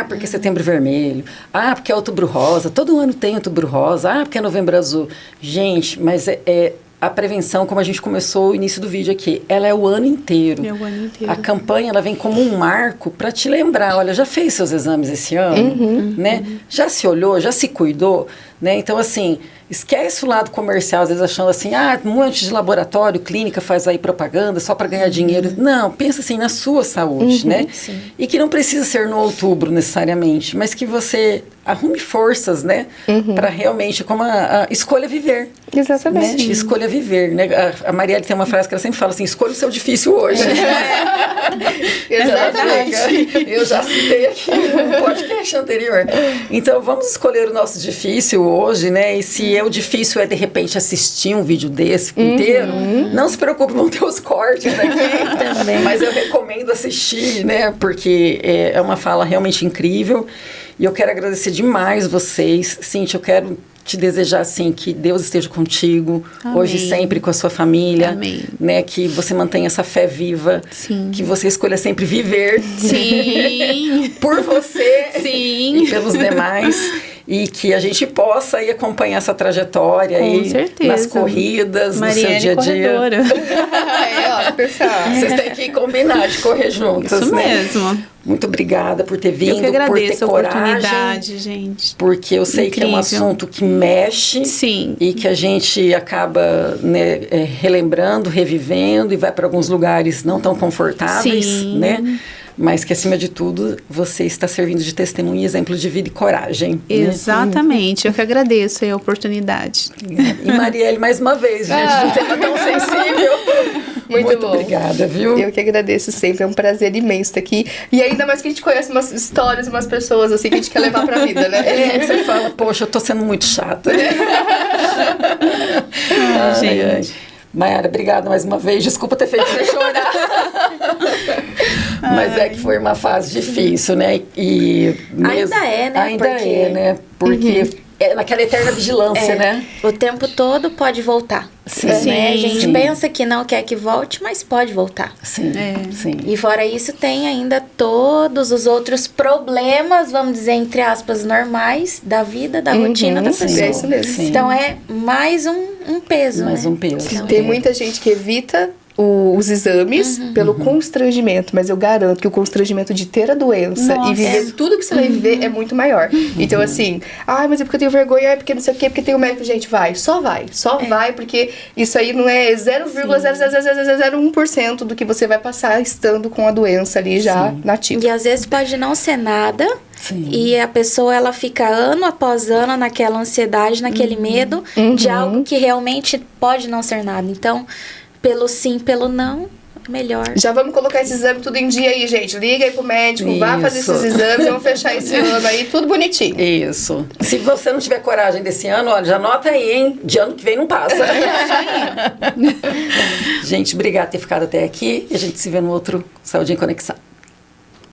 Porque é Setembro Vermelho. Porque é Outubro Rosa. Todo ano tem Outubro Rosa. Porque é Novembro Azul. Gente, mas a prevenção, como a gente começou o início do vídeo aqui, ela é o ano inteiro. É o ano inteiro. A campanha, ela vem como um marco para te lembrar, olha, já fez seus exames esse ano, né? Já se olhou, já se cuidou, né? Então, assim, esquece o lado comercial, às vezes achando assim, um monte de laboratório, clínica faz aí propaganda só para ganhar dinheiro. Não, pensa assim na sua saúde, né? Sim. E que não precisa ser no outubro necessariamente, mas que você arrume forças, né? Para realmente, como a escolha viver. Exatamente. Né? Escolha viver, né? A Marielle tem uma frase que ela sempre fala assim, escolha o seu difícil hoje. Exatamente. Eu já citei aqui no podcast anterior. Então, vamos escolher o nosso difícil hoje, né? E se o difícil é, de repente, assistir um vídeo desse inteiro, não se preocupe, vão ter os cortes aqui também. Mas eu recomendo assistir, né? Porque é uma fala realmente incrível. E eu quero agradecer demais vocês. Cíntia, eu quero te desejar, assim, que Deus esteja contigo, Amém. hoje e sempre com a sua família. Amém. Né? Que você mantenha essa fé viva. Sim. Que você escolha sempre viver. Sim. Por você. Sim. E pelos demais. E que a gente possa aí acompanhar essa trajetória Com aí certeza. Nas corridas, Marielle no seu dia a dia. corredora. Pessoal. Vocês têm que combinar de correr juntas, Isso né? mesmo. Muito obrigada por ter vindo, Eu que agradeço por ter a coragem. oportunidade, gente. Porque eu sei que é um Incrível. assunto que mexe. Sim. E que a gente acaba, né, relembrando, revivendo e vai para alguns lugares não tão confortáveis, Sim. né? Mas que, acima de tudo, você está servindo de testemunho, exemplo de vida e coragem. Exatamente. Eu que agradeço aí a oportunidade. Né? E Marielle, mais uma vez, gente, de um tema tão sensível. Muito bom. obrigada, viu? Eu que agradeço sempre, é um prazer imenso estar aqui. E ainda mais que a gente conhece umas histórias, umas pessoas assim que a gente quer levar pra vida, né? Você fala, poxa, eu tô sendo muito chata. Gente. Mayara, obrigada mais uma vez. Desculpa ter feito você chorar. Mas é que foi uma fase difícil, né? E Ainda é, né? Ainda Porque- é, né? Porque é naquela eterna vigilância, né? O tempo todo pode voltar. Sim. Né? A gente Sim. pensa que não quer que volte, mas pode voltar. Sim, sim. E fora isso, tem ainda todos os outros problemas, vamos dizer, entre aspas, normais da vida, da rotina da sim, pessoa. é isso mesmo. Sim. Então é mais um peso. Mais né? um peso. Então, Tem muita gente que evita os exames pelo constrangimento, mas eu garanto que o constrangimento de ter a doença e viver tudo que você vai viver é muito maior. Então, assim, mas é porque eu tenho vergonha, é porque não sei o quê, porque tem o médico. Gente, só vai, porque isso aí não é 0,00001% do que você vai passar estando com a doença ali já nativa. E às vezes pode não ser nada. Sim. E a pessoa, ela fica ano após ano naquela ansiedade, naquele medo de algo que realmente pode não ser nada. Então, pelo sim, pelo não, é melhor. Já vamos colocar esse exame tudo em dia aí, gente. Liga aí pro médico, vá fazer Isso. esses exames, vamos fechar esse ano aí, tudo bonitinho. Isso. Se você não tiver coragem desse ano, olha, já anota aí, hein? De ano que vem não passa. Gente, obrigada por ter ficado até aqui e a gente se vê no outro Saúde em Conexão.